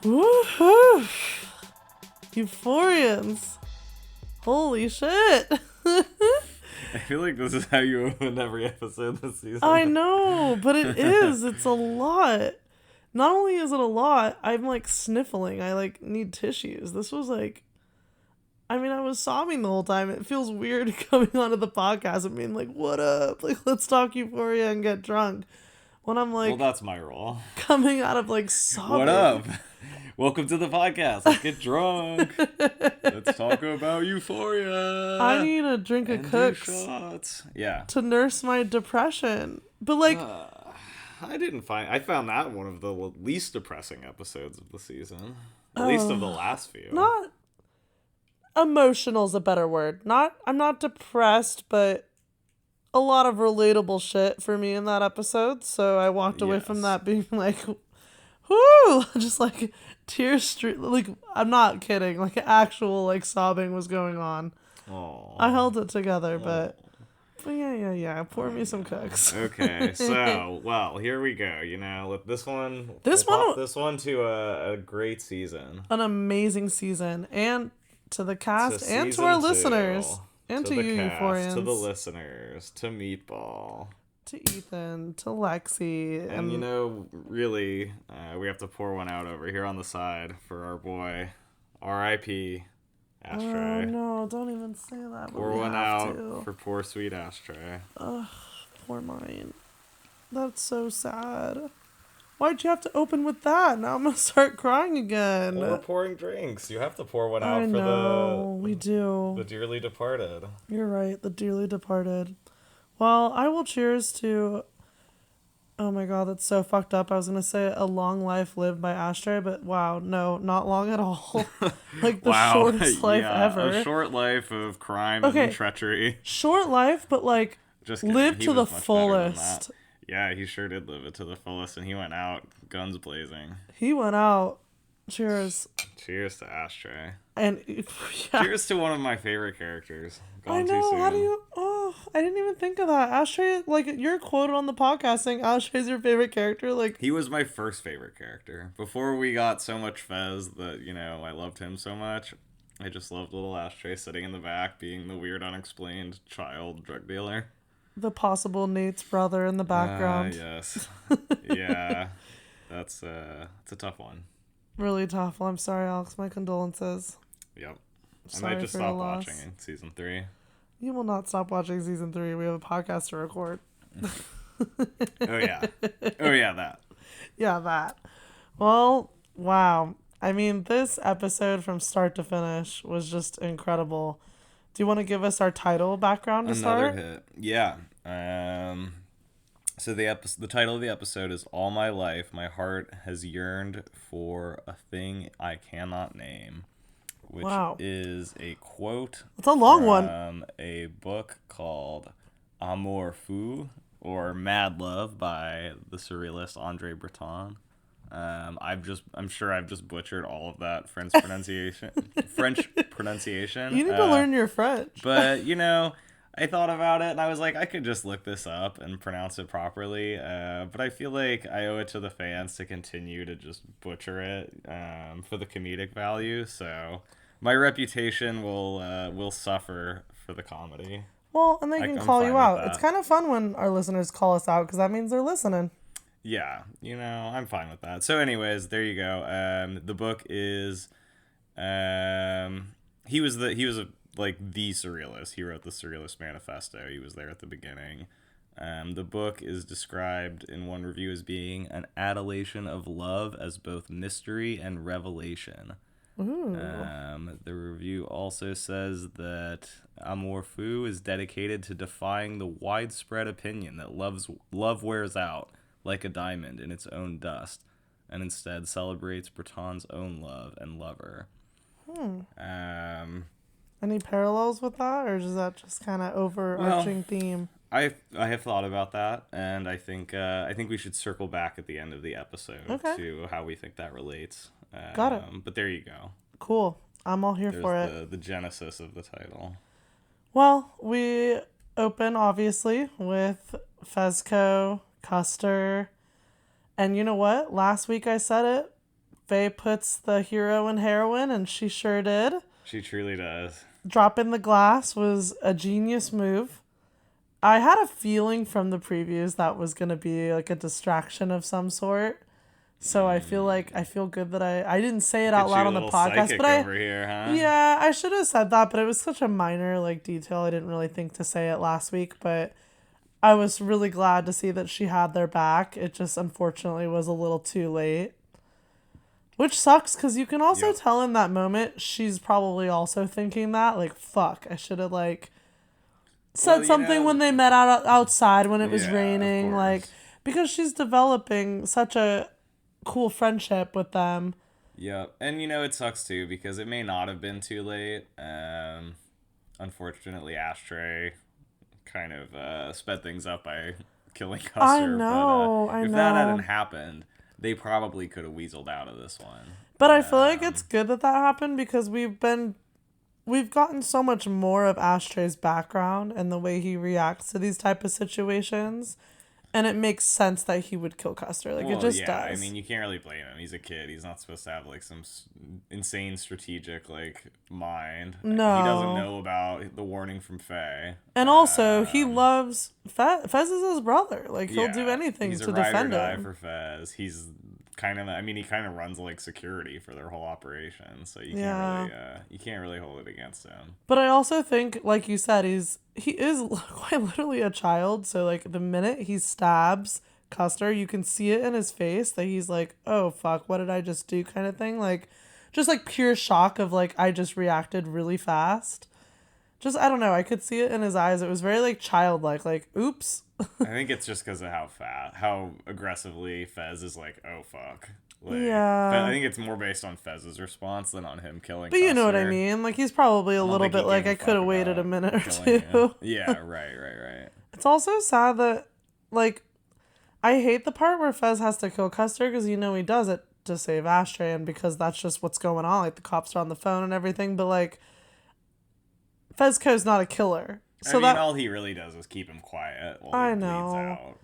Woohoo! Euphorians. Holy shit. I feel like this is how you open every episode this season. I know, but it is. It's a lot. Not only is it a lot, I'm like sniffling. I like need tissues. This was like, I mean, I was sobbing the whole time. It feels weird coming onto the podcast and being like, what up? Like, let's talk Euphoria and get drunk. When I'm like, well, that's my role. Coming out of like sobbing. What up? Welcome to the podcast. Let's get drunk. Let's talk about Euphoria. I need a drink of Cooks shots. Yeah. to nurse my depression. But like, I found that one of the least depressing episodes of the season. At least of the last few. Not emotional is a better word. I'm not depressed, but a lot of relatable shit for me in that episode. So I walked away from that being like, whoo, just like tears like, I'm not kidding. Like actual like sobbing was going on. Aww. I held it together, but yeah. Pour me some Cooks. Okay, so well, here we go. You know, this one to a great season, an amazing season, and to the cast, and to our listeners, and to you, Euphorians, to the listeners, to Meatball, to Eatin, to Lexi, and you know, really, we have to pour one out over here on the side for our boy, R.I.P. Ashtray. Oh no, don't even say that. Pour one out for poor sweet Ashtray. Ugh, poor mine. That's so sad. Why'd you have to open with that? Now I'm gonna start crying again. Well, we're pouring drinks. You have to pour one out we do. The dearly departed. You're right, the dearly departed. Well, I will cheers to... Oh my god, that's so fucked up. I was going to say a long life lived by Ashtray, but wow, no, not long at all. Like the shortest life ever. A short life of crime and treachery. Short life, but like live to the fullest. Yeah, he sure did live it to the fullest, and he went out guns blazing. He went out. Cheers. Cheers to Ashtray. And cheers to one of my favorite characters. I know. How do you? Oh, I didn't even think of that. Ashtray, like you're quoted on the podcast saying Ashtray's your favorite character. Like he was my first favorite character before we got so much Fez that I loved him so much. I just loved little Ashtray sitting in the back, being the weird, unexplained child drug dealer. The possible Nate's brother in the background. Yes. Yeah, it's a tough one. Really tough. Well, I'm sorry, Alex. My condolences. Yep. I might just stop watching in season 3. You will not stop watching season 3. We have a podcast to record. Oh, yeah. Oh, yeah, that. Yeah, that. Well, wow. I mean, this episode from start to finish was just incredible. Do you want to give us our title background to start? Another hit. Yeah. So the title of the episode is All My Life, My Heart Has Yearned for a Thing I Cannot Name, which is a quote it's a long one. From a book called Amour Fou, or Mad Love by the surrealist Andre Breton. I'm sure I've just butchered all of that French pronunciation. You need to learn your French. But, I thought about it and I was like, I could just look this up and pronounce it properly. But I feel like I owe it to the fans to continue to just butcher it for the comedic value. So my reputation will suffer for the comedy. Well, and they can call you out. It's kind of fun when our listeners call us out because that means they're listening. Yeah, I'm fine with that. So anyways, there you go. The book is he was the surrealist. He wrote the Surrealist Manifesto. He was there at the beginning. The book is described in one review as being an adulation of love as both mystery and revelation. The review also says that Amour Fou is dedicated to defying the widespread opinion that love wears out like a diamond in its own dust, and instead celebrates Breton's own love and lover. Any parallels with that, or is that just kind of overarching theme? I have thought about that, and I think we should circle back at the end of the episode to how we think that relates. Got it. But there you go. Cool. I'm all here for it. The genesis of the title. Well, we open obviously with Fezco, Custer, and you know what? Last week I said it. Faye puts the hero in heroin, and she sure did. She truly does. Dropping the glass was a genius move. I had a feeling from the previews that was going to be like a distraction of some sort. So I feel good that I didn't say it out loud on the podcast, but over here, huh? Yeah, I should have said that, but it was such a minor like detail. I didn't really think to say it last week, but I was really glad to see that she had their back. It just unfortunately was a little too late. Which sucks, because you can also tell in that moment she's probably also thinking that, like, fuck, I should have, like, said something when they met outside when it was raining, like, because she's developing such a cool friendship with them. Yep, and it sucks too, because it may not have been too late. Unfortunately, Ashtray kind of sped things up by killing Custer. I know. If that hadn't happened, they probably could have weaseled out of this one. But I feel like it's good that happened, because we've gotten so much more of Ashtray's background and the way he reacts to these type of situations, and it makes sense that he would kill Custer. Like, it just does. I mean, you can't really blame him. He's a kid. He's not supposed to have like some insane strategic like mind. No, he doesn't know about the warning from Faye. And also, he loves Fez. Fez is his brother. Like, he'll do anything to defend him. For Fez. He's kind of, he kind of runs like security for their whole operation, so you can't really hold it against him. But I also think, like you said, he is quite literally a child. So like the minute he stabs Custer, you can see it in his face that he's like, oh fuck, what did I just do, kind of thing. Like, just like pure shock of like, I just reacted really fast. Just, I don't know, I could see it in his eyes. It was very like childlike, like, oops. I think it's just because of how aggressively Fez is like, oh fuck. Like, yeah. I think it's more based on Fez's response than on him killing. But Custer. You know what I mean? Like, he's probably a little bit like, I could have waited a minute or two. Yeah, right. It's also sad that, like, I hate the part where Fez has to kill Custer, because he does it to save Ashtray, and because that's just what's going on. Like, the cops are on the phone and everything, but like, Fezco's not a killer. So all he really does is keep him quiet while he bleeds out.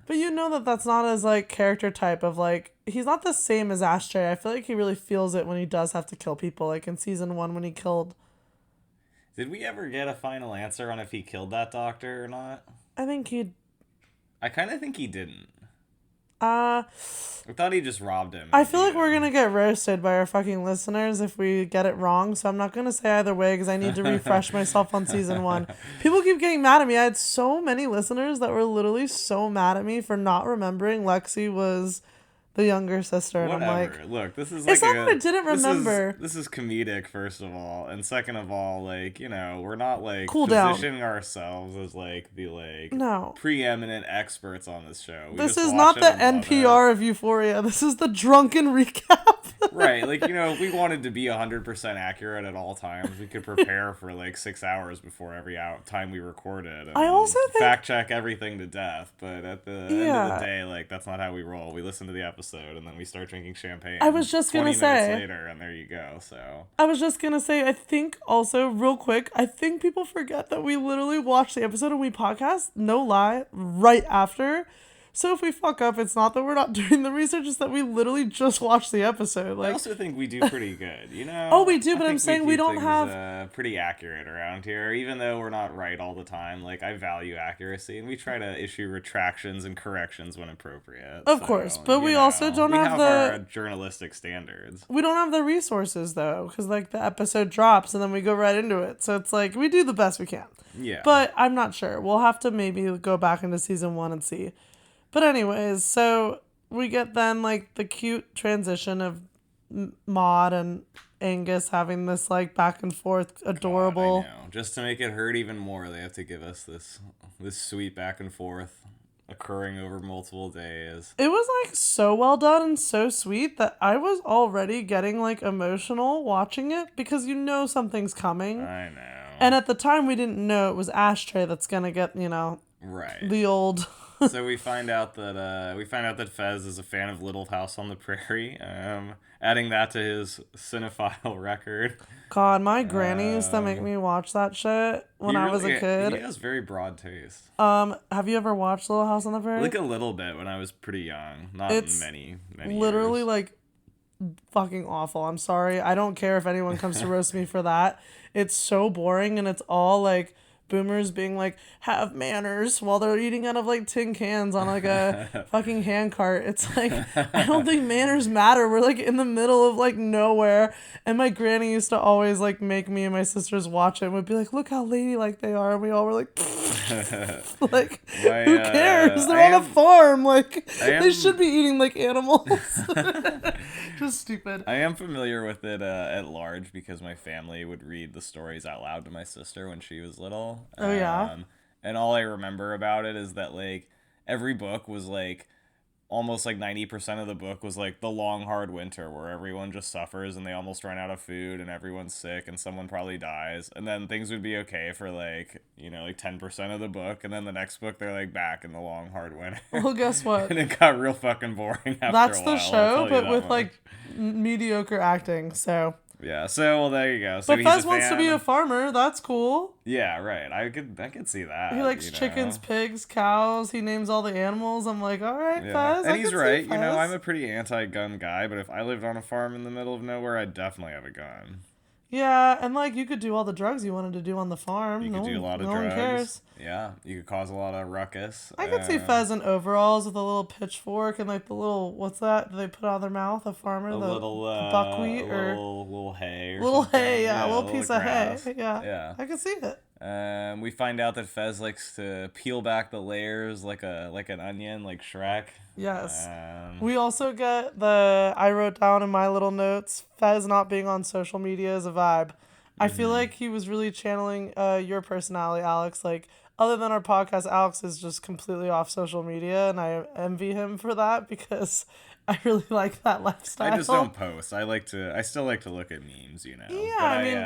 But you know that's not his like character type of like, he's not the same as Ashtray. I feel like he really feels it when he does have to kill people. Like in season 1 when he killed. Did we ever get a final answer on if he killed that doctor or not? I kind of think he didn't. I thought he just robbed him. I feel like we're gonna get roasted by our fucking listeners if we get it wrong, so I'm not gonna say either way, because I need to refresh myself on season 1. People keep getting mad at me. I had so many listeners that were literally so mad at me for not remembering Lexi was the younger sister, and whatever. I'm like, look, this is like, it's not that I didn't remember. This is comedic, first of all, and second of all, like, we're not like positioning ourselves as like the like no preeminent experts on this show. This is not the NPR of Euphoria. This is the drunken recap. Right, like, if we wanted to be 100% accurate at all times, we could prepare for like 6 hours before every time we recorded. I also think fact check everything to death, but at the end of the day, like, that's not how we roll. We listen to the episode and then we start drinking champagne. I was just gonna say later, and there you go. So I was just gonna say, I think also real quick, I think people forget that we literally watched the episode and we podcast, no lie, right after. So if we fuck up, it's not that we're not doing the research, it's that we literally just watched the episode. Like, I also think we do pretty good, Oh, we do, but I'm saying we don't have pretty accurate around here, even though we're not right all the time. Like, I value accuracy, and we try to issue retractions and corrections when appropriate. Of course, but we also don't have our journalistic standards. We don't have the resources though, because like the episode drops and then we go right into it. So it's like we do the best we can. Yeah. But I'm not sure. We'll have to maybe go back into season 1 and see. But anyways, so we get then like the cute transition of Maud and Angus having this like back and forth adorable. God, I know. Just to make it hurt even more, they have to give us this sweet back and forth occurring over multiple days. It was like so well done and so sweet that I was already getting like emotional watching it, because something's coming. I know. And at the time we didn't know it was Ashtray that's gonna get, right, the old. So we find out that Fez is a fan of Little House on the Prairie, adding that to his cinephile record. God, my granny used to make me watch that shit when I was a kid. He has very broad taste. Have you ever watched Little House on the Prairie? Like a little bit when I was pretty young, not many literally years. Like fucking awful. I'm sorry. I don't care if anyone comes to roast me for that. It's so boring, and it's all like boomers being like, have manners while they're eating out of like tin cans on like a fucking hand cart. It's like, I don't think manners matter. We're like in the middle of like nowhere. And my granny used to always like make me and my sisters watch it and would be like, look how ladylike they are. And we all were like, like, who cares? They're on a farm. Like, they should be eating like animals. Just stupid. I am familiar with it at large because my family would read the stories out loud to my sister when she was little. Oh, yeah? And all I remember about it is that, like, every book was, like, almost, like, 90% of the book was, like, the long, hard winter where everyone just suffers and they almost run out of food and everyone's sick and someone probably dies. And then things would be okay for, like, you know, like, 10% of the book. And then the next book, they're, like, back in the long, hard winter. Well, guess what? And it got real fucking boring after a while. That's the show, but with, like, mediocre acting, so... Yeah, so well there you go. So but Fez wants to be a farmer. That's cool. Yeah, right. I could see that. He likes chickens, pigs, cows. He names all the animals. I'm like, all right, Fez. And he's right. You know, I'm a pretty anti-gun guy, but if I lived on a farm in the middle of nowhere, I'd definitely have a gun. Yeah, and like you could do all the drugs you wanted to do on the farm. You could do a lot of drugs. No one cares. Yeah, you could cause a lot of ruckus. I could see Fez in overalls with a little pitchfork and like the little what's that they put out of their mouth? A farmer, the buckwheat or little hay or little something. hay, yeah, a little piece of hay. Yeah, I could see it. We find out that Fez likes to peel back the layers like an onion, like Shrek. Yes. We also get I wrote down in my little notes, Fez not being on social media is a vibe. I feel like he was really channeling your personality, Alex. Like, other than our podcast, Alex is just completely off social media, and I envy him for that because I really like that lifestyle. I just don't post. I still like to look at memes, you know. Yeah, but I mean,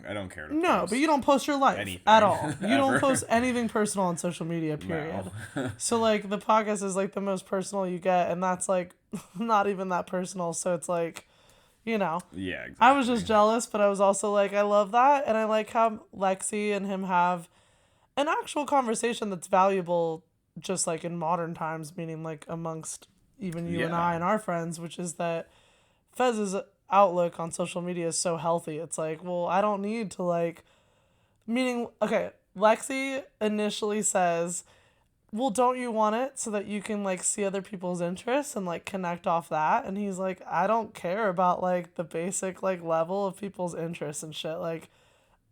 I don't care to no, post but you don't post your life anything, at all. You don't post anything personal on social media, period. No. So like the podcast is like the most personal you get, and that's like not even that personal. So it's like, you know. Yeah, exactly. I was just jealous, but I was also like, I love that, and I like how Lexi and him have an actual conversation that's valuable, just like in modern times, meaning like amongst even you and I and our friends, which is that Fez's outlook on social media is so healthy. It's like, well, I don't need to like, meaning, okay, Lexi initially says, well, don't you want it so that you can like see other people's interests and like connect off that? And he's like, I don't care about like the basic like level of people's interests and shit. Like,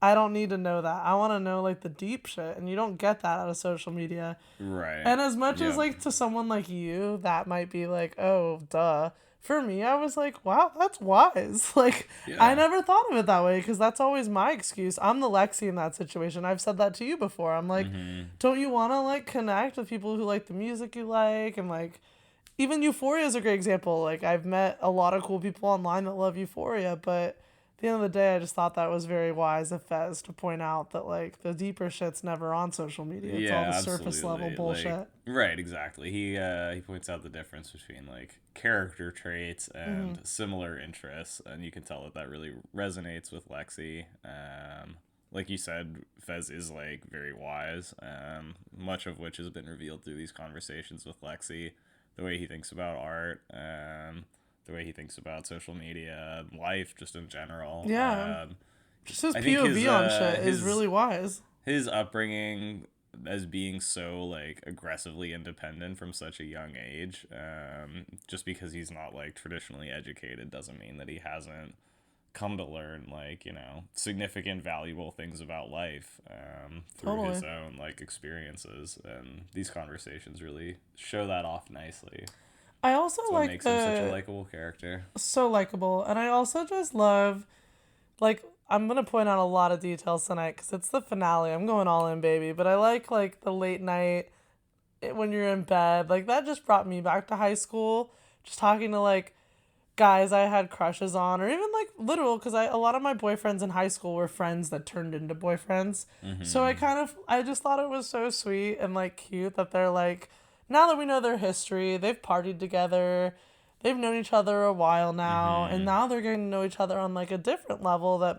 I don't need to know that. I want to know like the deep shit, and you don't get that out of social media. Right. And as much as like to someone like you, that might be like, oh, duh. For me, I was like, wow, that's wise. Like, I never thought of it that way because that's always my excuse. I'm the Lexi in that situation. I've said that to you before. I'm like, don't you want to like connect with people who like the music you like? And like, even Euphoria is a great example. Like, I've met a lot of cool people online that love Euphoria, but at the end of the day, I just thought that was very wise of Fez to point out that like the deeper shit's never on social media. It's all the surface level bullshit. Like, right, exactly. He points out the difference between like character traits and similar interests, and you can tell that really resonates with Lexi. Like you said, Fez is like very wise, much of which has been revealed through these conversations with Lexi. The way he thinks about art, the way he thinks about social media, life just in general. Yeah. Just his POV on shit is really wise. His upbringing as being so like aggressively independent from such a young age, just because he's not like traditionally educated doesn't mean that he hasn't come to learn like, you know, significant valuable things about life through his own like experiences, and these conversations really show that off nicely. I also like makes him such a likable character. So likable. And I also just love, like, I'm going to point out a lot of details tonight because it's the finale. I'm going all in, baby. But I like the late night when you're in bed. Like, that just brought me back to high school. Just talking to, like, guys I had crushes on, or even, like, literal, because a lot of my boyfriends in high school were friends that turned into boyfriends. So I just thought it was so sweet and, like, cute that they're, like, now that we know their history, they've partied together, they've known each other a while now, and now they're getting to know each other on like a different level that,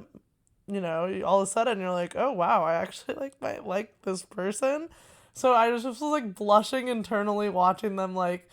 you know, all of a sudden you're like, oh wow, I actually might like this person. So I just was like blushing internally watching them like,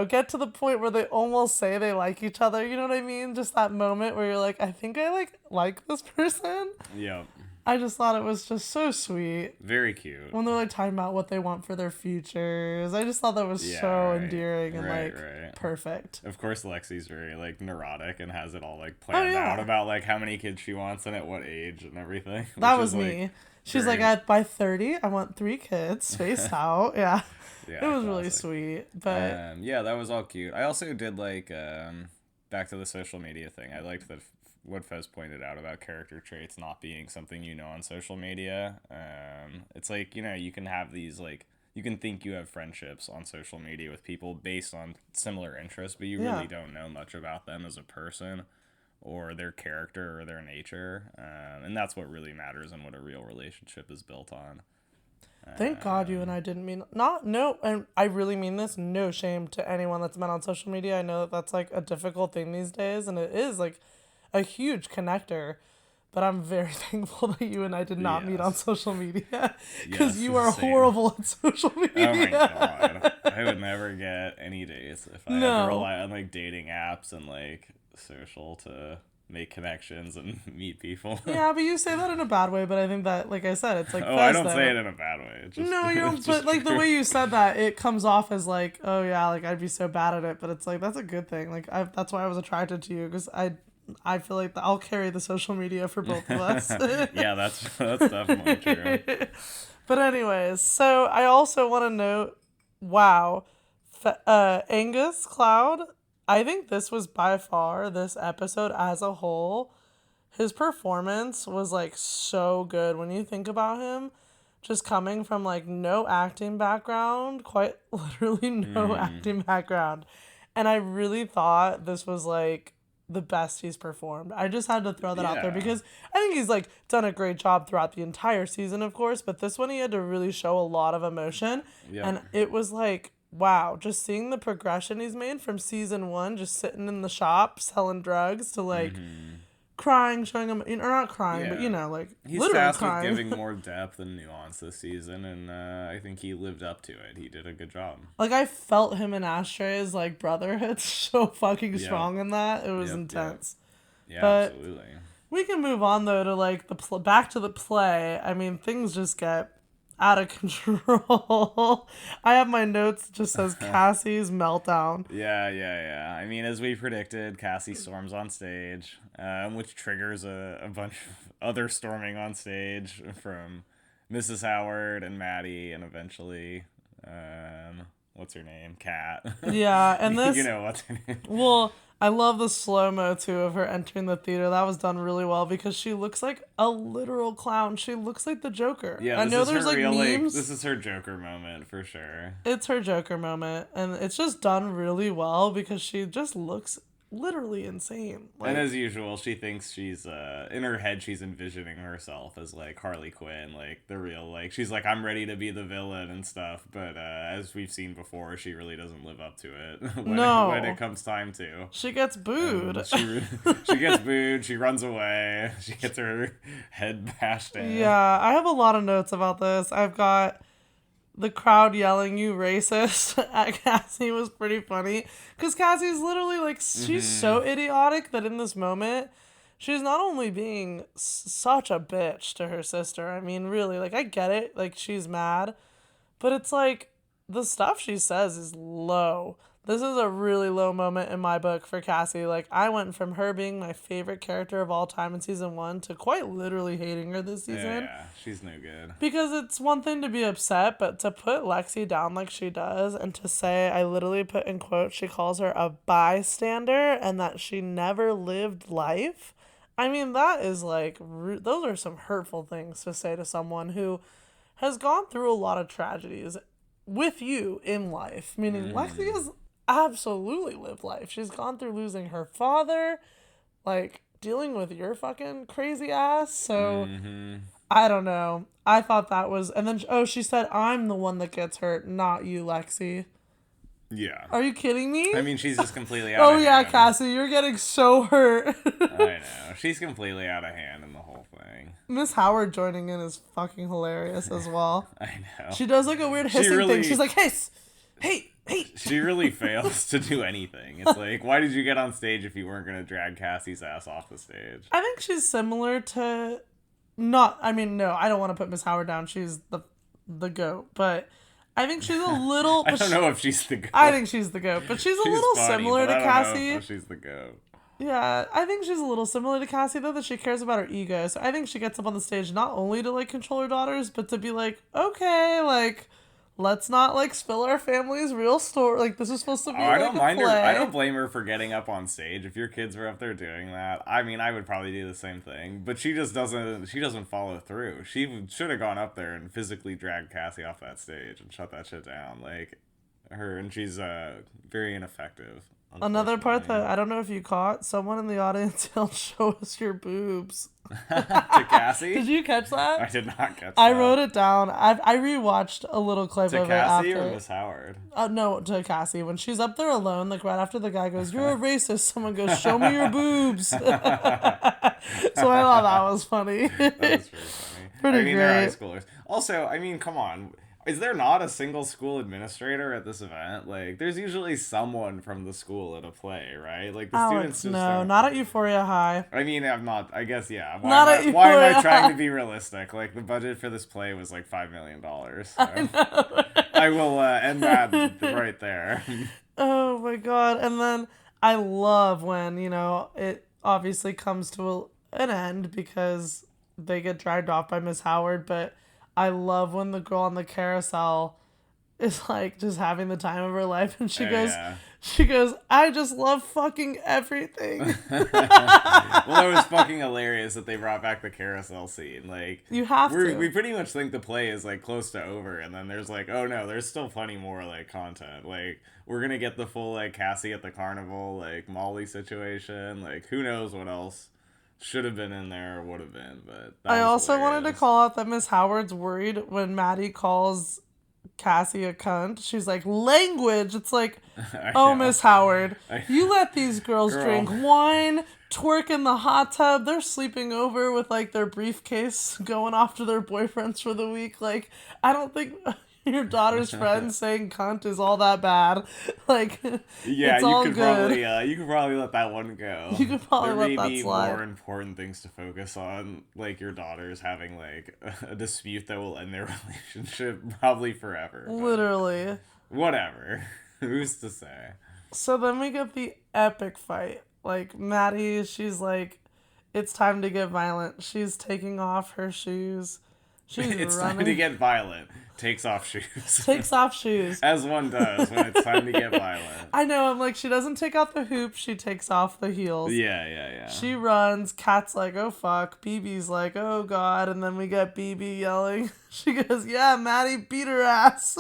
get to the point where they almost say they like each other. You know what I mean? Just that moment where you're like, I think I like this person. Yep. I just thought it was just so sweet. Very cute. When they're like talking about what they want for their futures. I just thought that was so endearing and perfect. Of course, Lexi's very like neurotic and has it all like planned out about like how many kids she wants and at what age and everything. That was me. She's like, by 30, I want 3 kids spaced out. Yeah. It was really sweet. But that was all cute. I also did like back to the social media thing. I liked that what Fez pointed out about character traits not being something on social media. It's like, you can have these like, you can think you have friendships on social media with people based on similar interests, but you really don't know much about them as a person or their character or their nature. And that's what really matters and what a real relationship is built on. Thank God you and I didn't mean and I really mean this, no shame to anyone that's met on social media. I know that that's like a difficult thing these days, and it is like a huge connector, but I'm very thankful that you and I did not meet on social media, because you are horrible at social media. Oh my God. I would never get any dates if I had to rely on like dating apps and like social to make connections and meet people. Yeah, but you say that in a bad way, but I think that, like I said, it's like I don't say it in a bad way. It's just, no, you don't, but like the way you said that, it comes off as like, oh yeah, like I'd be so bad at it, but it's like, that's a good thing. Like that's why I was attracted to you, because I feel like I'll carry the social media for both of us. Yeah, that's definitely true. But anyways, so I also want to note, wow, Angus Cloud, I think this was by far, this episode as a whole, his performance was like so good. When you think about him, just coming from like no acting background, quite literally no acting background. And I really thought this was like the best he's performed. I just had to throw that out there, because I think he's like done a great job throughout the entire season, of course, but this one he had to really show a lot of emotion. And it was like, wow, just seeing the progression he's made from season 1, just sitting in the shop selling drugs, to like crying, showing him, or not crying, but like he's literally tasked crying. with giving more depth and nuance this season, and I think he lived up to it. He did a good job. Like, I felt him and Ashtray's like brotherhood so fucking strong in that. It was intense. Yeah, but absolutely. We can move on though to like back to the play. I mean, things just get out of control. I have my notes that just says Cassie's meltdown. Yeah. I mean, as we predicted, Cassie storms on stage, which triggers a bunch of other storming on stage from Mrs. Howard and Maddie, and eventually, what's her name? Kat. Yeah, and this... You know what's her name. Well, I love the slow-mo, too, of her entering the theater. That was done really well, because she looks like a literal clown. She looks like the Joker. Yeah, I know there's, like, memes. This is her Joker moment, for sure. It's her Joker moment, and it's just done really well, because she just looks literally insane. Like, and as usual, she thinks she's, in her head, she's envisioning herself as, like, Harley Quinn, like, the real, like, she's like, I'm ready to be the villain and stuff, but, as we've seen before, she really doesn't live up to it when it comes time to. She gets booed. She gets booed, she runs away, she gets her head bashed in. Yeah, I have a lot of notes about this. I've got the crowd yelling, "You racist," at Cassie was pretty funny. Because Cassie's literally, like, she's so idiotic that in this moment, she's not only being such a bitch to her sister. I mean, really, like, I get it. Like, she's mad. But it's like, the stuff she says is low. This is a really low moment in my book for Cassie. Like, I went from her being my favorite character of all time in season 1 to quite literally hating her this season. Yeah, she's no good. Because it's one thing to be upset, but to put Lexi down like she does, and to say, I literally put in quotes, she calls her a bystander and that she never lived life. I mean, that is like, those are some hurtful things to say to someone who has gone through a lot of tragedies with you in life. Meaning, Lexi has absolutely lived life. She's gone through losing her father, like, dealing with your fucking crazy ass. So, I don't know. I thought that was... And then, she said, I'm the one that gets hurt, not you, Lexi. Yeah. Are you kidding me? I mean, she's just completely out of hand. Oh, yeah, Cassie, you're getting so hurt. I know. She's completely out of hand in the whole thing. Miss Howard joining in is fucking hilarious as well. I know. She does, like, a weird hissing thing. She's like, hey, She She really fails to do anything. It's like, why did you get on stage if you weren't going to drag Cassie's ass off the stage? I think she's similar to... No, I don't want to put Miss Howard down. She's the goat. But I think she's a little... I don't know if she's the goat. I think she's the goat. But she's a little funny, similar to I don't Cassie. know if she's the goat. Yeah, I think she's a little similar to Cassie, though, that she cares about her ego. So I think she gets up on the stage not only to, like, control her daughters, but to be like, okay, like... Let's not, like, spill our family's real story. Like, this is supposed to be, I like, don't a mind play. her. I don't blame her for getting up on stage. If your kids were up there doing that, I mean, I would probably do the same thing. But she just doesn't. She doesn't follow through. She should have gone up there and physically dragged Cassie off that stage and shut that shit down. Like her, and she's very ineffective. Another part that I don't know if you caught, someone in the audience yelled, "Show us your boobs." To Cassie? Did you catch that? I did not catch that. I wrote it down. I rewatched a little clip to of Cassie it after. or Miss Howard? No, to Cassie. When she's up there alone, like right after the guy goes, "You're a racist," someone goes, "Show me your boobs." So I thought that was funny. That was pretty funny. Pretty I mean, they're high great. schoolers. Also, I mean, come on. Is there not a single school administrator at this event? Like, there's usually someone from the school at a play, right? Like, the students just don't... not at Euphoria High. I mean, I'm not... I guess, yeah. Not at Why am I Euphoria trying High. to be realistic? Like, the budget for this play was like $5 million. So I will end that right there. Oh my god. And then I love when, it obviously comes to an end because they get dragged off by Miss Howard, but I love when the girl on the carousel is like just having the time of her life and she goes, "I just love fucking everything." Well, it was fucking hilarious that they brought back the carousel scene. Like, you have to. We pretty much think the play is like close to over, and then there's like, oh no, there's still plenty more like content. Like, we're gonna get the full like Cassie at the carnival, like Molly situation. Like, who knows what else should have been in there or would have been. But I also wanted to call out that Miss Howard's worried when Maddie calls Cassie a cunt. She's like, language. It's like, oh, Miss Howard, you let these girls drink wine, twerk in the hot tub. They're sleeping over with like their briefcase, going off to their boyfriends for the week. Like, I don't think your daughter's friend saying cunt is all that bad. Like, yeah, it's all good. You could probably let that one go. You could probably there let may that be slide. more important things to focus on, like your daughters having like a dispute that will end their relationship probably forever. Literally. Whatever. Who's to say? So then we get the epic fight. Like, Maddie, she's like, it's time to get violent. She's taking off her shoes. She's it's running. time to get violent. Takes off shoes. Takes off shoes. As one does when it's time to get violent. I know, I'm like, she doesn't take out the hoop, she takes off the heels. Yeah. She runs, Kat's like, oh fuck, BB's like, oh god, and then we get BB yelling. She goes, yeah, Maddie beat her ass.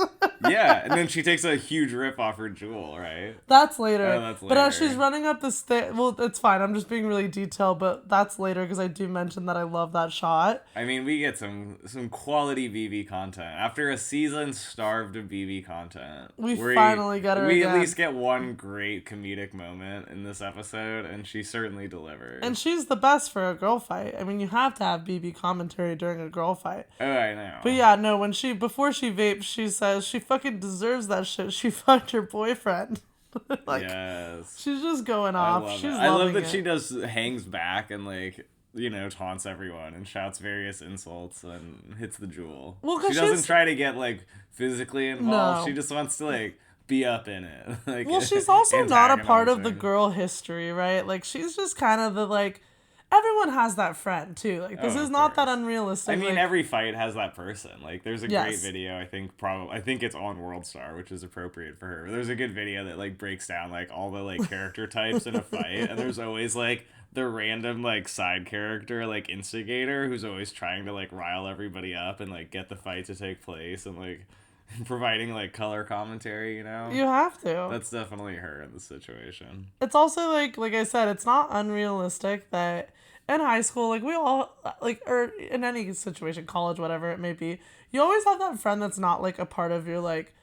Yeah, and then she takes a huge rip off her jewel, right? That's later. Oh, that's later. But as she's running up the stairs, well, it's fine, I'm just being really detailed, but that's later because I do mention that I love that shot. I mean, we get some quality BB content. After a season starved of BB content, we finally get her We again. at least get one great comedic moment in this episode, and she certainly delivered. And she's the best for a girl fight. I mean, you have to have BB commentary during a girl fight. Oh, I know. But yeah, no, before she vapes, she says she fucking deserves that shit. She fucked her boyfriend. Like, yes. She's just going off. I love that she hangs back and like, taunts everyone and shouts various insults and hits the jewel. Well, she doesn't try to get like physically involved. No. She just wants to like be up in it. Like, well, she's also not a part of the girl history, right? Like, she's just kind of the like. Everyone has that friend too. Like, this is not that unrealistic. I mean, like, every fight has that person. Like, there's a great video. I think it's on WorldStar, which is appropriate for her. There's a good video that like breaks down like all the like character types in a fight, and there's always like the random like side character like instigator who's always trying to like rile everybody up and like get the fight to take place and like providing like color commentary. You have to. That's definitely her in the situation. It's also like I said, it's not unrealistic that in high school, like, we all, like, or in any situation, college, whatever it may be, you always have that friend that's not, like, a part of your, like,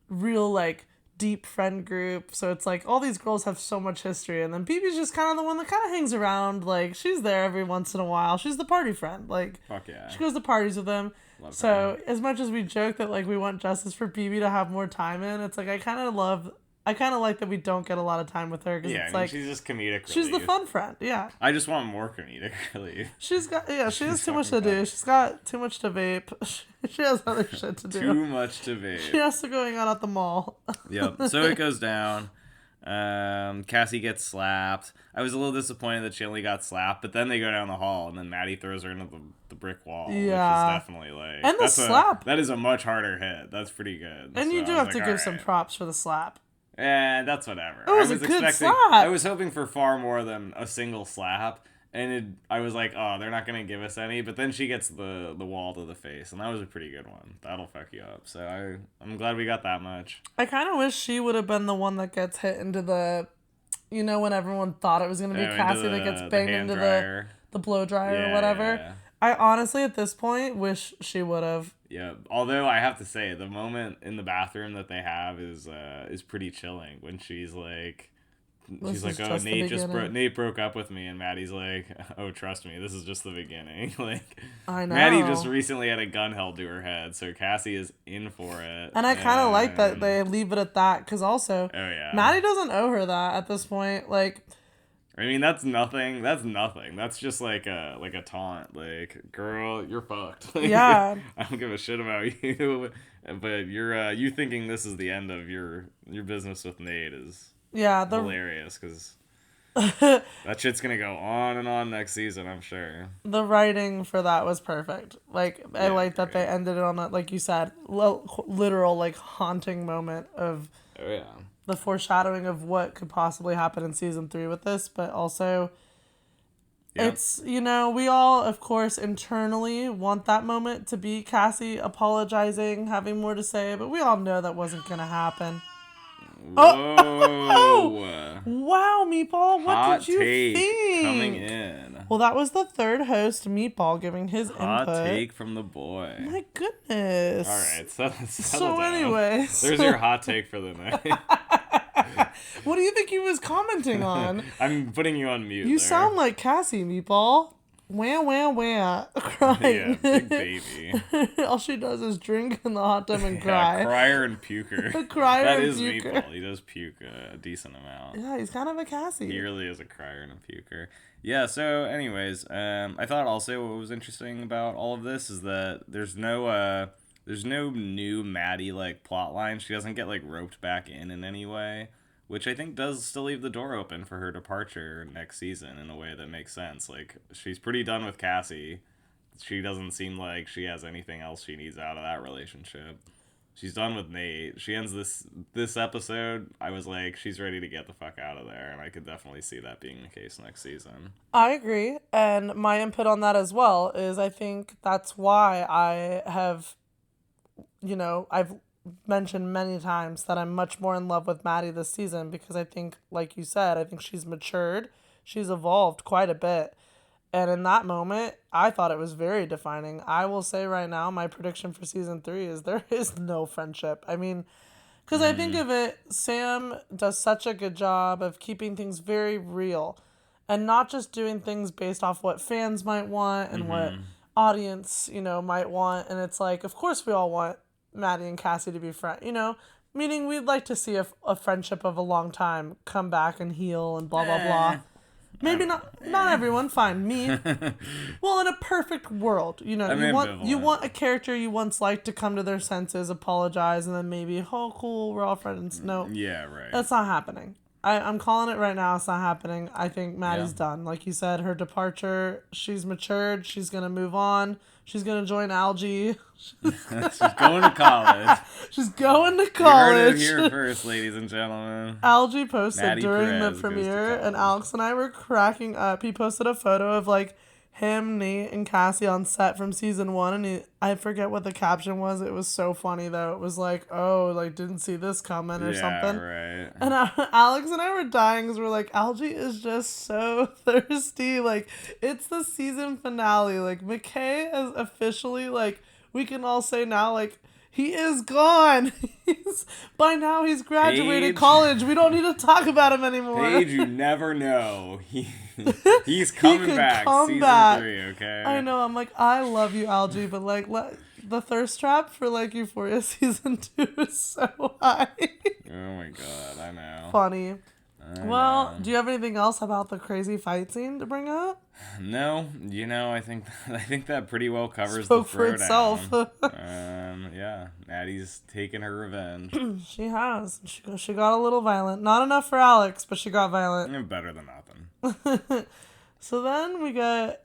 real, like, deep friend group. So it's, like, all these girls have so much history, and then BB's just kind of the one that kind of hangs around. Like, she's there every once in a while. She's the party friend. Like, fuck yeah. She goes to parties with them. Love so her. As much as we joke that, like, we want justice for BB to have more time in, it's, like, I kind of love... I kind of like that we don't get a lot of time with her because Yeah, it's I mean, like she's just comedic relief. she's the fun friend. Yeah. I just want more comedic relief. She has too much to do. She's got too much to vape. She has other shit to do. Too much to vape. She has to go out at the mall. Yep. So it goes down. Cassie gets slapped. I was a little disappointed that she only got slapped, but then they go down the hall, and then Maddie throws her into the brick wall, which is definitely like... And the slap. That is a much harder hit. That's pretty good. And you do have to give some props for the slap. That's whatever. It was a good slap. I was hoping for far more than a single slap, and I was like, oh, they're not going to give us any, but then she gets the wall to the face, and that was a pretty good one. That'll fuck you up. So I'm glad we got that much. I kind of wish she would have been the one that gets hit into the... You know, when everyone thought it was going to be Cassie that gets banged into the blow dryer or whatever. Yeah. I honestly, at this point, wish she would have. Yeah, although I have to say, the moment in the bathroom that they have is pretty chilling when she's like... She's like, oh, Nate broke up with me, and Maddie's like, oh, trust me, this is just the beginning. Like, I know. Maddie just recently had a gun held to her head, so Cassie is in for it. And I kind of like that they leave it at that, because also, Maddie doesn't owe her that at this point. Like, I mean, that's nothing. That's just like a taunt. Like, girl, you're fucked. Like, yeah. I don't give a shit about you, but you're you thinking this is the end of your business with Nate is... hilarious, because that shit's gonna go on and on next season, I'm sure. The writing for that was perfect. Like, I like that they ended it on that, like you said, literal, like, haunting moment of the foreshadowing of what could possibly happen in season 3 with this, but also it's, you know, we all, of course, internally want that moment to be Cassie apologizing, having more to say, but we all know that wasn't gonna happen. Whoa! Wow, Meatball, what did you think? Coming in. Well, that was the third host, Meatball, giving his input. Hot take from the boy. My goodness. All right, settle so down. Anyways, there's your hot take for the night. What do you think he was commenting on? I'm putting you on mute. You sound like Cassie, Meatball. Wah, wah, wah. Crying. Yeah, big baby. All she does is drink in the hot tub and cry. Crier and puker. That is Meatball. He does puke a decent amount. Yeah, he's kind of a Cassie. He really is a crier and a puker. Yeah, so anyways, I thought also what was interesting about all of this is that there's no new Maddie, like, plot line. She doesn't get, like, roped back in any way. Which I think does still leave the door open for her departure next season in a way that makes sense. Like, she's pretty done with Cassie. She doesn't seem like she has anything else she needs out of that relationship. She's done with Nate. She ends this episode, I was like, she's ready to get the fuck out of there. And I could definitely see that being the case next season. I agree. And my input on that as well is I think that's why I have, you know, I've mentioned many times that I'm much more in love with Maddie this season because I think, like you said, I think she's matured. She's evolved quite a bit. And in that moment, I thought it was very defining. I will say right now, my prediction for season 3 is there is no friendship. I mean, because I think of it, Sam does such a good job of keeping things very real and not just doing things based off what fans might want and what audience, you know, might want. And it's like, of course we all want Maddie and Cassie to be friends, you know, meaning we'd like to see a friendship of a long time come back and heal and blah, blah, blah. Maybe not everyone, fine, me. Well, in a perfect world, you know, you want a character you once liked to come to their senses, apologize, and then maybe, oh, cool, we're all friends. No. Yeah, right. That's not happening. I'm calling it right now. It's not happening. I think Maddie's done. Like you said, her departure, she's matured. She's going to move on. She's going to join Algae. She's going to college. She's going to college. You heard it here first, ladies and gentlemen. Algae posted Maddie during Perez the premiere, and Alex and I were cracking up. He posted a photo of, like, him, Nate, and Cassie on set from season 1, and I forget what the caption was. It was so funny, though. It was like, oh, like, didn't see this coming or something. Yeah, right. And Alex and I were dying because we're like, Algae is just so thirsty. Like, it's the season finale. Like, McKay is officially, like, we can all say now, like, he is gone. By now he's graduated college. We don't need to talk about him anymore. Paige, you never know. He's coming back. Season 3, okay? I know. I'm like, I love you, Algae, but like, the thirst trap for like Euphoria season 2 is so high. Oh my god, I know. Funny. I Well, know. do you have anything else about the crazy fight scene to bring up? No, I think that pretty well covers Spoke the for itself. throwdown. Yeah, Maddie's taking her revenge. She has. She got a little violent. Not enough for Alex, but she got violent. Better than nothing. So then we got...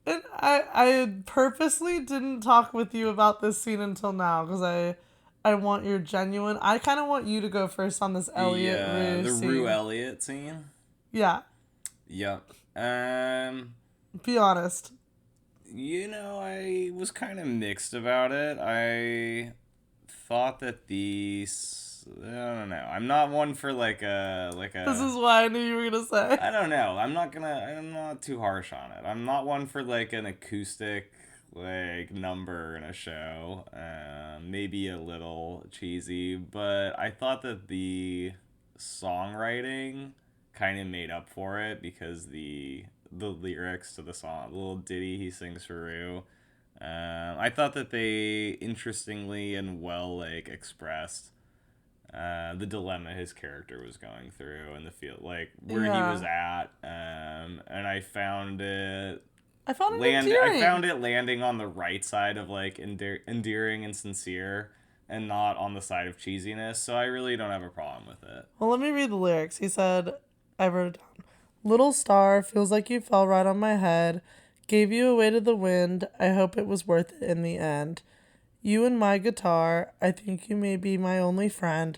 And I purposely didn't talk with you about this scene until now, because I want your genuine... I kind of want you to go first on this Elliot Rue the scene. Rue Elliot scene. Yeah. Yep. Be honest. I was kind of mixed about it. I thought that I don't know. I'm not one for like a. This is why I knew you were gonna say. I don't know. I'm not too harsh on it. I'm not one for like an acoustic like number in a show. Maybe a little cheesy, but I thought that the songwriting kind of made up for it, because the lyrics to the song, the little ditty he sings for Rue, I thought that they interestingly and well like expressed the dilemma his character was going through, and the feel like where he was at, and I found it endearing. I found it landing on the right side of like endearing and sincere, and not on the side of cheesiness. So I really don't have a problem with it. Well, let me read the lyrics. He said, I wrote it down. Little star, feels like you fell right on my head. Gave you away to the wind. I hope it was worth it in the end. You and my guitar, I think you may be my only friend.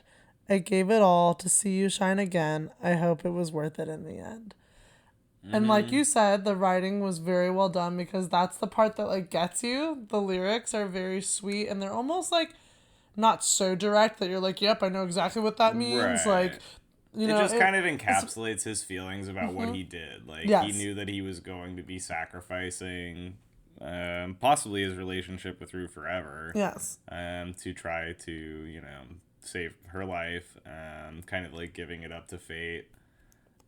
I gave it all to see you shine again. I hope it was worth it in the end. Mm-hmm. And like you said, the writing was very well done, because that's the part that like gets you. The lyrics are very sweet, and they're almost like not so direct that you're like, yep, I know exactly what that means. Right. Like, it just kind of encapsulates his feelings about what he did. Like, he knew that he was going to be sacrificing possibly his relationship with Rue forever. Yes. To try to, save her life. Kind of like giving it up to fate.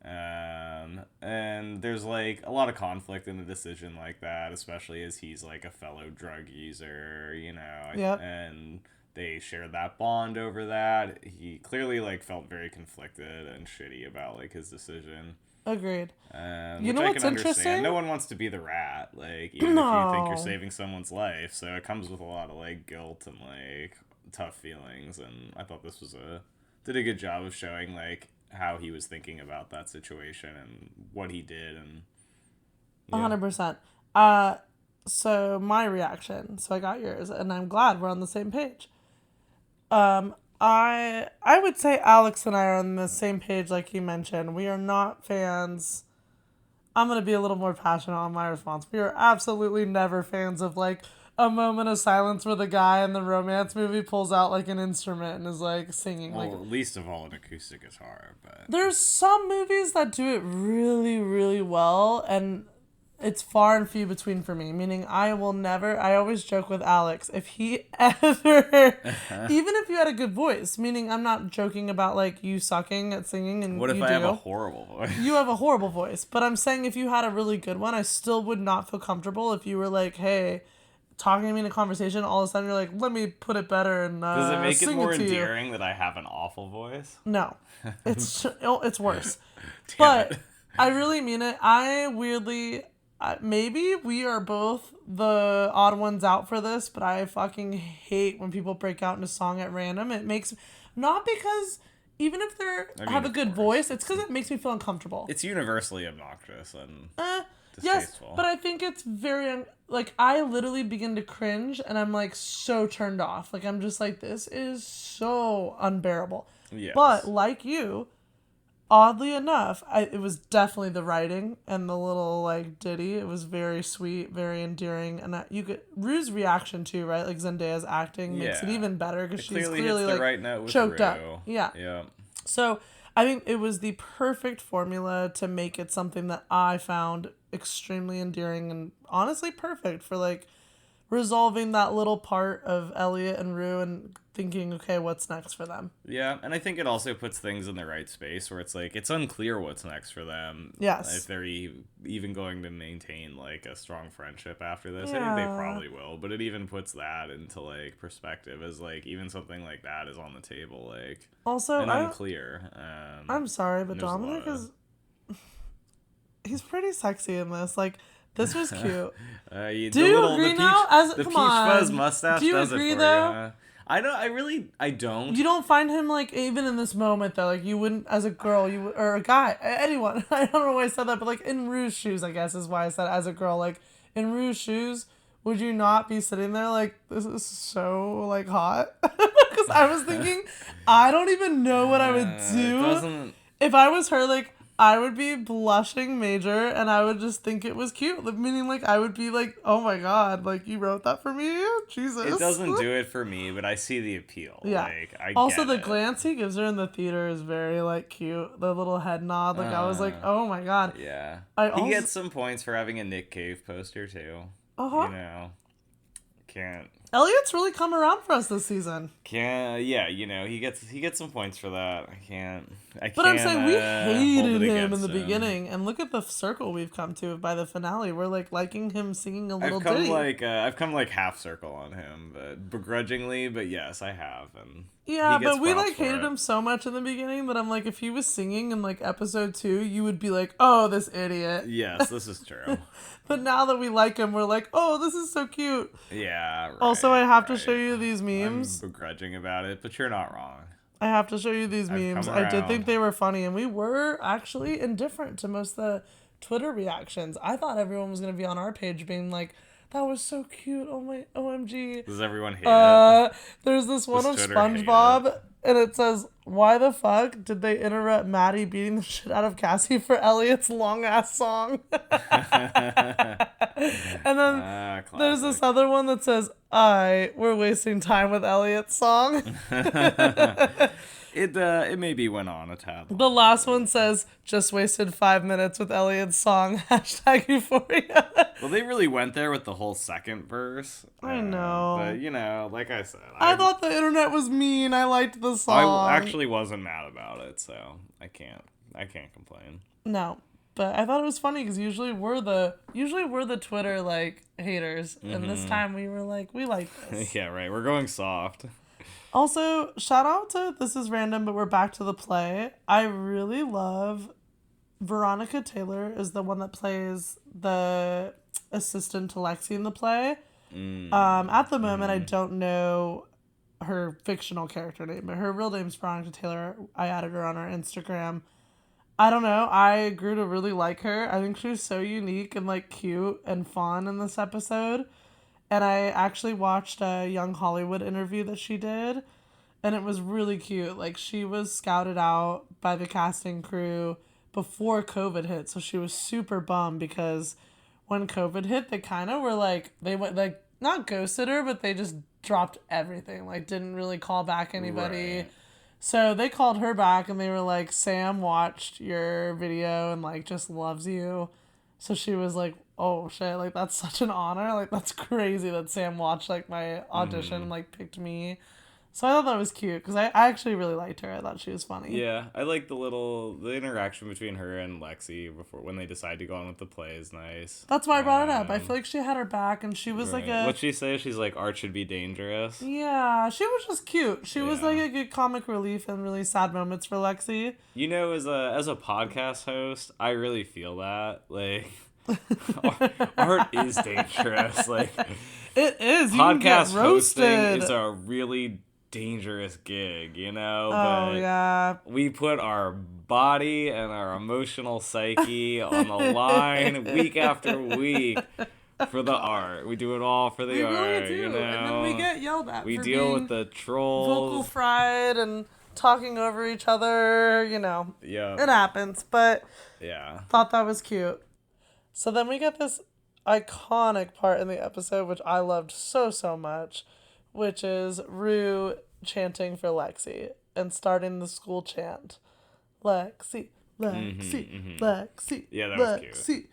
And there's like a lot of conflict in a decision like that, especially as he's like a fellow drug user, Yep. And they shared that bond over that. He clearly like felt very conflicted and shitty about like his decision. Agreed. You know what's interesting? No one wants to be the rat, like, even if you think you're saving someone's life. So it comes with a lot of like guilt and like tough feelings. And I thought this did a good job of showing like how he was thinking about that situation and what he did. And 100%. So my reaction. So I got yours, and I'm glad we're on the same page. I would say Alex and I are on the same page, like you mentioned. We are not fans. I'm going to be a little more passionate on my response. We are absolutely never fans of like a moment of silence where the guy in the romance movie pulls out like an instrument and is like singing. Well, like, least of all an acoustic guitar, but there's some movies that do it really, really well, and it's far and few between for me, meaning I always joke with Alex, if he ever, even if you had a good voice, meaning I'm not joking about like you sucking at singing and what if I have a horrible voice? You have a horrible voice, but I'm saying if you had a really good one, I still would not feel comfortable if you were like, hey, talking to me in a conversation, all of a sudden you're like, let me put it better and does it make it more endearing that I have an awful voice? No, it's worse. But I really mean it. I weirdly... maybe we are both the odd ones out for this, but I fucking hate when people break out into song at random. It makes... Not because... Even if they have a good voice, it's because it makes me feel uncomfortable. It's universally obnoxious and distasteful. Yes, but I think it's very... like, I literally begin to cringe, and I'm, like, so turned off. Like, I'm just like, this is so unbearable. Yes. But, like you... Oddly enough, it was definitely the writing and the little like ditty. It was very sweet, very endearing, and you get Rue's reaction too, right? Like Zendaya's acting makes it even better because she's clearly like right note with choked Rue. up. Yeah. So I think it was the perfect formula to make it something that I found extremely endearing and honestly perfect for like resolving that little part of Elliot and Rue and thinking, okay, what's next for them? Yeah, and I think it also puts things in the right space where it's like, it's unclear what's next for them. Yes. If they're even going to maintain, like, a strong friendship after this. I think they probably will, but it even puts that into, like, perspective as, like, even something like that is on the table, like, also, and unclear. I'm sorry, but Dominic is... He's pretty sexy in this. Like, this was cute. Do you agree now? The peach fuzz mustache do you does agree, it for though? you. I don't. You don't find him, like, even in this moment, though, like, you wouldn't, as a girl, or a guy, anyone, I don't know why I said that, but, like, in Rue's shoes, I guess, is why I said as a girl, like, in Rue's shoes, would you not be sitting there, like, this is so, like, hot? Because I was thinking, I don't even know what I would do. If I was her, like, I would be blushing major, and I would just think it was cute. Meaning, like, I would be like, oh my god, like, you wrote that for me? Jesus. It doesn't do it for me, but I see the appeal. Yeah. Like, I also, get the it. glance he gives her in the theater is very, like, cute. The little head nod. Like, I was like, oh my god. Yeah. He gets some points for having a Nick Cave poster, too. Uh-huh. You know. Can't. Elliot's really come around for us this season. Yeah, you know, he gets some points for that. But I'm saying we hated him in the beginning, and look at the circle we've come to by the finale. We're like liking him singing a little ditty. I've come like half circle on him, but begrudgingly. But yes, I have, and yeah, but we like hated him so much in the beginning that I'm like, if he was singing in like episode 2, you would be like, oh, this idiot. Yes, this is true. But now that we like him, we're like, oh, this is so cute. Yeah. Right, also, I have to show you these memes. I'm begrudging about it, but you're not wrong. I have to show you these memes. I did think they were funny, and we were actually indifferent to most of the Twitter reactions. I thought everyone was going to be on our page being like, that was so cute. Oh my, OMG. Does everyone hate it? There's this one of SpongeBob, and it says, why the fuck did they interrupt Maddie beating the shit out of Cassie for Elliot's long-ass song? And then there's this other one that says, we're wasting time with Elliot's song. It maybe went on a tad. The last one says, just wasted 5 minutes with Elliot's song, #Euphoria. Well, they really went there with the whole second verse. I know. But, you know, like I said. I thought the internet was mean. I liked the song. I actually wasn't mad about it, so I can't complain. No. But I thought it was funny because usually we're the Twitter, like, haters. Mm-hmm. And this time we were like, we like this. Yeah, right. We're going soft. Also, shout out to, this is random, but we're back to the play. I really love Veronica Taylor is the one that plays the assistant to Lexi in the play. At the moment, I don't know her fictional character name, but her real name's Veronica Taylor. I added her on our Instagram. I don't know. I grew to really like her. I think she was so unique and, like, cute and fun in this episode. And I actually watched a Young Hollywood interview that she did, and it was really cute. Like, she was scouted out by the casting crew before COVID hit, so she was super bummed because when COVID hit, they kind of were like, they went, like, not ghosted her, but they just dropped everything. Like, didn't really call back anybody. Right. So they called her back, and they were like, Sam watched your video and, like, just loves you. So she was like, oh shit, like, that's such an honor. Like, that's crazy that Sam watched, like, my audition and, like, picked me. So I thought that was cute because I actually really liked her. I thought she was funny. Yeah, I like the interaction between her and Lexi when they decide to go on with the play is nice. That's why I brought it up. I feel like she had her back, and she was like a... What'd she say? She's like, art should be dangerous. Yeah, she was just cute. She was like a good comic relief in really sad moments for Lexi. You know, as a podcast host, I really feel that. Like, art is dangerous. Like, it is. Podcast hosting is a really dangerous gig, you know. But yeah, we put our body and our emotional psyche on the line week after week for the art. We do it all for the art, really do. You know. And then we get yelled at. We deal with the trolls, vocal fried, and talking over each other. You know. Yeah. It happens, but yeah. Thought that was cute. So then we get this iconic part in the episode, which I loved so much, which is Rue chanting for Lexi and starting the school chant. Lexi, Lexi, Lexi. Yeah, that was cute.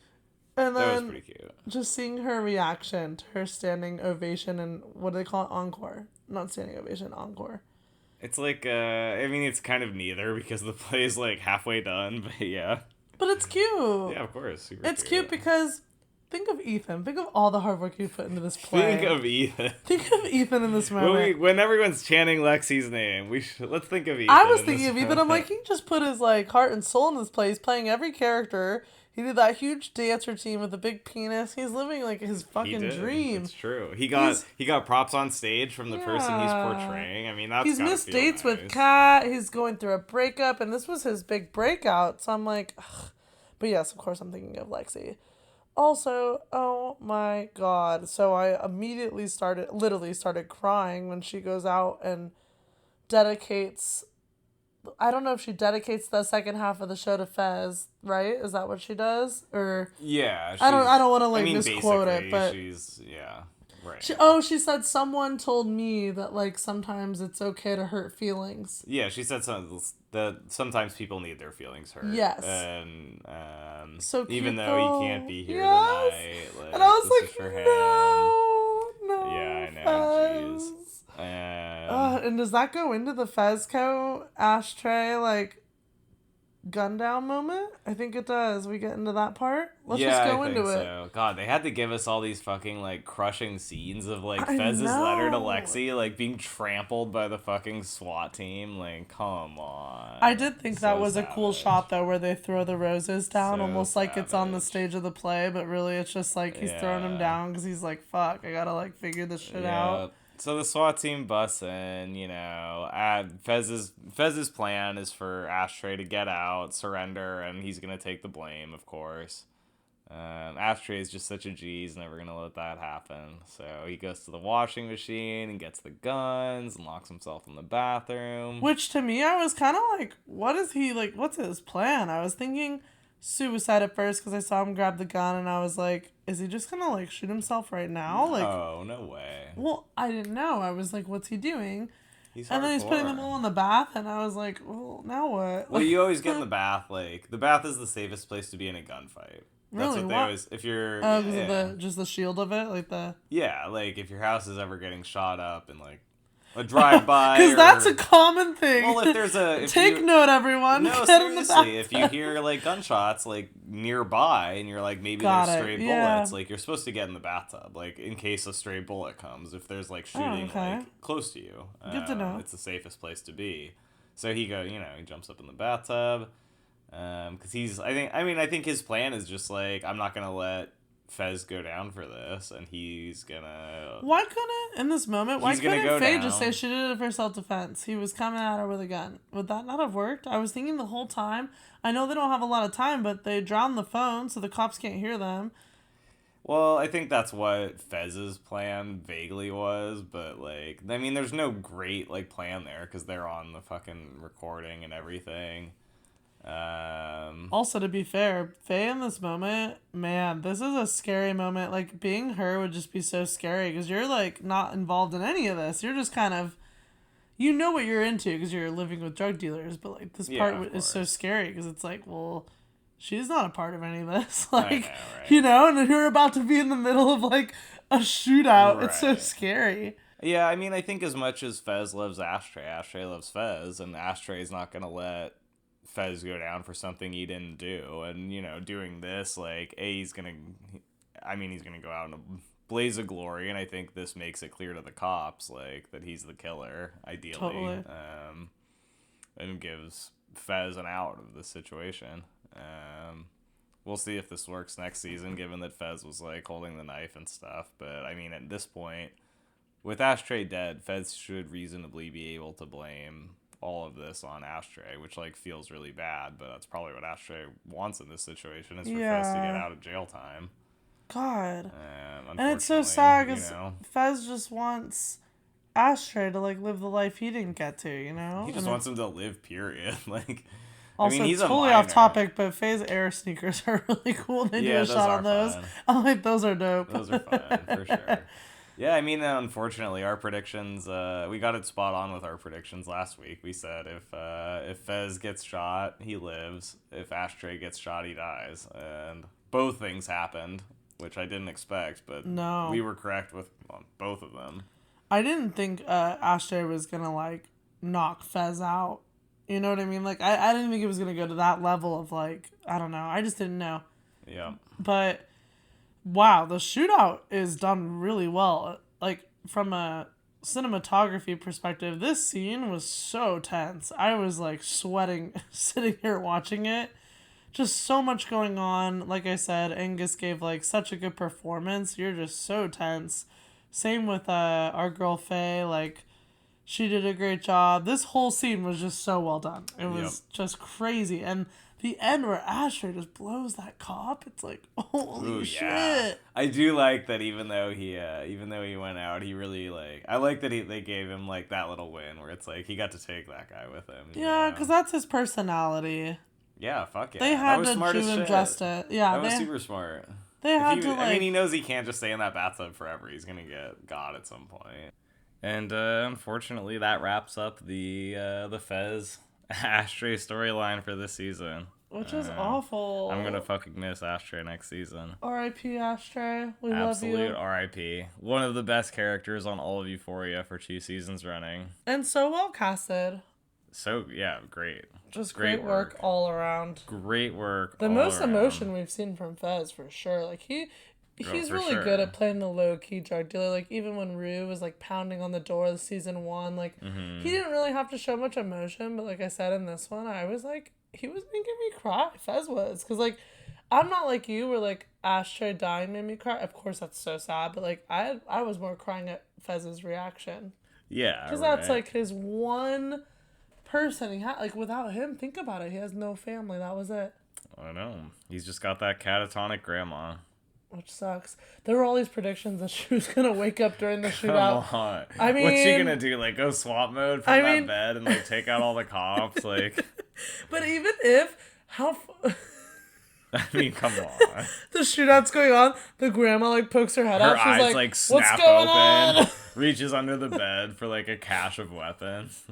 And That was then pretty cute. just seeing her reaction to her standing ovation and what do they call it? Encore. Not standing ovation, encore. It's like, I mean, it's kind of neither because the play is like halfway done, but yeah. But it's cute. Yeah, of course. Super It's cute because think of Ethan. Think of all the hard work you put into this play. Think of Ethan. Think of Ethan in this moment. When everyone's chanting Lexi's name, let's think of Ethan. I was thinking of Ethan. I'm like, he just put his like heart and soul in this play. He's playing every character. He did that huge dance routine with a big penis. He's living like his fucking dream. It's true. He got props on stage from the person he's portraying. I mean, that's he's missed dates nice. with Kat. He's going through a breakup, and this was his big breakout. So I'm like, ugh. But yes, of course, I'm thinking of Lexi. Also, oh my god. So I immediately literally started crying when she goes out and dedicates. I don't know if she dedicates the second half of the show to Fez, right? Is that what she does? Or yeah, I don't want to like misquote it, but she's right. She said someone told me that like sometimes it's okay to hurt feelings. Yeah, she said that sometimes people need their feelings hurt. Yes. And so cute, even though he can't be here yes. tonight, like, and I was like, for him. No. Yeah, I know. Jeez. And does that go into the Fezco Ashtray like gun down moment? I think it does. We get into that part. Let's just go into it. So. God, they had to give us all these fucking like crushing scenes of like Fez's letter to Lexi like being trampled by the fucking SWAT team. Like, come on. I did think that was a cool shot though, where they throw the roses down, almost like it's on the stage of the play, but really it's just like he's throwing them down because he's like, "Fuck, I gotta like figure this shit out." So the SWAT team busts in, Fez's plan is for Ashtray to get out, surrender, and he's going to take the blame, of course. Ashtray is just such a G, he's never going to let that happen. So he goes to the washing machine and gets the guns and locks himself in the bathroom. Which to me, I was kind of like, what's his plan? I was thinking suicide at first because I saw him grab the gun and I was like, is he just gonna like shoot himself right now? Oh, no way. Well, I didn't know. I was like, what's he doing? And then he's putting them all in the bath and I was like, well, now what? Well, you always get in the bath. Like, the bath is the safest place to be in a gunfight. That's really? what they always, if you're... Oh, because of just the shield of it? Like the... Yeah, like if your house is ever getting shot up and like a drive-by. Because that's a common thing. Well, if there's a... Take note, everyone. No, seriously, if you hear, like, gunshots, like, nearby, and you're like, maybe there's stray bullets, like, you're supposed to get in the bathtub, like, in case a stray bullet comes, if there's, like, shooting, like, close to you. Good to know. It's the safest place to be. So he jumps up in the bathtub, because I think his plan is just, like, I'm not gonna let Fez go down for this, and he's gonna... Why couldn't, in this moment, Faye just say she did it for self-defense? He was coming at her with a gun. Would that not have worked? I was thinking the whole time. I know they don't have a lot of time, but they drowned the phone, so the cops can't hear them. Well, I think that's what Fez's plan vaguely was, but, like, I mean, there's no great, like, plan there, because they're on the fucking recording and everything. Also, to be fair, Faye in this moment, man, this is a scary moment. Like, being her would just be so scary because you're like not involved in any of this. You're just kind of, you know what you're into because you're living with drug dealers, but like this part is so scary because it's like, well, she's not a part of any of this. Like, I know, right? And then you're about to be in the middle of like a shootout. Right. It's so scary. Yeah, I mean, I think as much as Fez loves Ashtray, Ashtray loves Fez, and Ashtray's not gonna let Fez go down for something he didn't do, and doing this, like, he's gonna go out in a blaze of glory, and I think this makes it clear to the cops, like, that he's the killer, ideally. Totally. And gives Fez an out of the situation. We'll see if this works next season, given that Fez was like holding the knife and stuff, but I mean, at this point, with Ashtray dead, Fez should reasonably be able to blame all of this on Ashtray, which like feels really bad, but that's probably what Ashtray wants in this situation, is for Fez to get out of jail time. God. And it's so sad because Fez just wants Ashtray to like live the life he didn't get to, He just wants him to live, period. Like, also, I mean, he's totally off topic, but Faye's air sneakers are really cool. They do a shot on those. Fun. I'm like, those are dope. Those are fun, for sure. Yeah, I mean, unfortunately, our predictions, we got it spot on with our predictions last week. We said if Fez gets shot, he lives. If Ashtray gets shot, he dies. And both things happened, which I didn't expect, but No. we were correct with both of them. I didn't think Ashtray was gonna like knock Fez out. You know what I mean? Like I didn't think it was gonna go to that level of like, I don't know. I just didn't know. Yeah. But wow, the shootout is done really well. Like from a cinematography perspective, this scene was so tense. I was like sweating sitting here watching it. Just so much going on. Like I said, Angus gave like such a good performance. You're just so tense. Same with our girl Faye. Like she did a great job. This whole scene was just so well done. It was just crazy. And the end where Ashtray just blows that cop, it's like, holy shit. Yeah. I do like that even though he went out, he really like, I like that they gave him like that little win where it's like he got to take that guy with him. Yeah, because that's his personality. Yeah, fuck yeah. They had to do him justice. Yeah, that was super smart. They had to like... I mean, he knows he can't just stay in that bathtub forever. He's gonna get got at some point. And unfortunately, that wraps up the Fez Ashtray storyline for this season. Which is awful. I'm gonna fucking miss Ashtray next season. R.I.P. Ashtray. We Absolute love you. Absolute R.I.P. One of the best characters on all of Euphoria for 2 seasons running. And so well casted. So, yeah, great. Just great work all around. Great work. The most emotion we've seen from Fez, for sure. Like, he's really good at playing the low-key drug dealer. Like, even when Rue was, like, pounding on the door of season 1, like, he didn't really have to show much emotion. But, like I said, in this one, I was, like, he was making me cry. Fez was. Because, like, I'm not like you where, like, Ashtray dying made me cry. Of course, that's so sad. But, like, I was more crying at Fez's reaction. Yeah, because that's, like, his one... person he had. Like, without him, think about it, he has no family. That was it. I know. He's just got that catatonic grandma, which sucks. There were all these predictions that she was gonna wake up during the shootout. Come on. I mean, what's she gonna do, like go swap mode from that bed and like take out all the cops? Like, but even if I mean, come on. The shootout's going on. The grandma like pokes her head out. She's eyes like snap what's going open, on? Reaches under the bed for like a cache of weapons.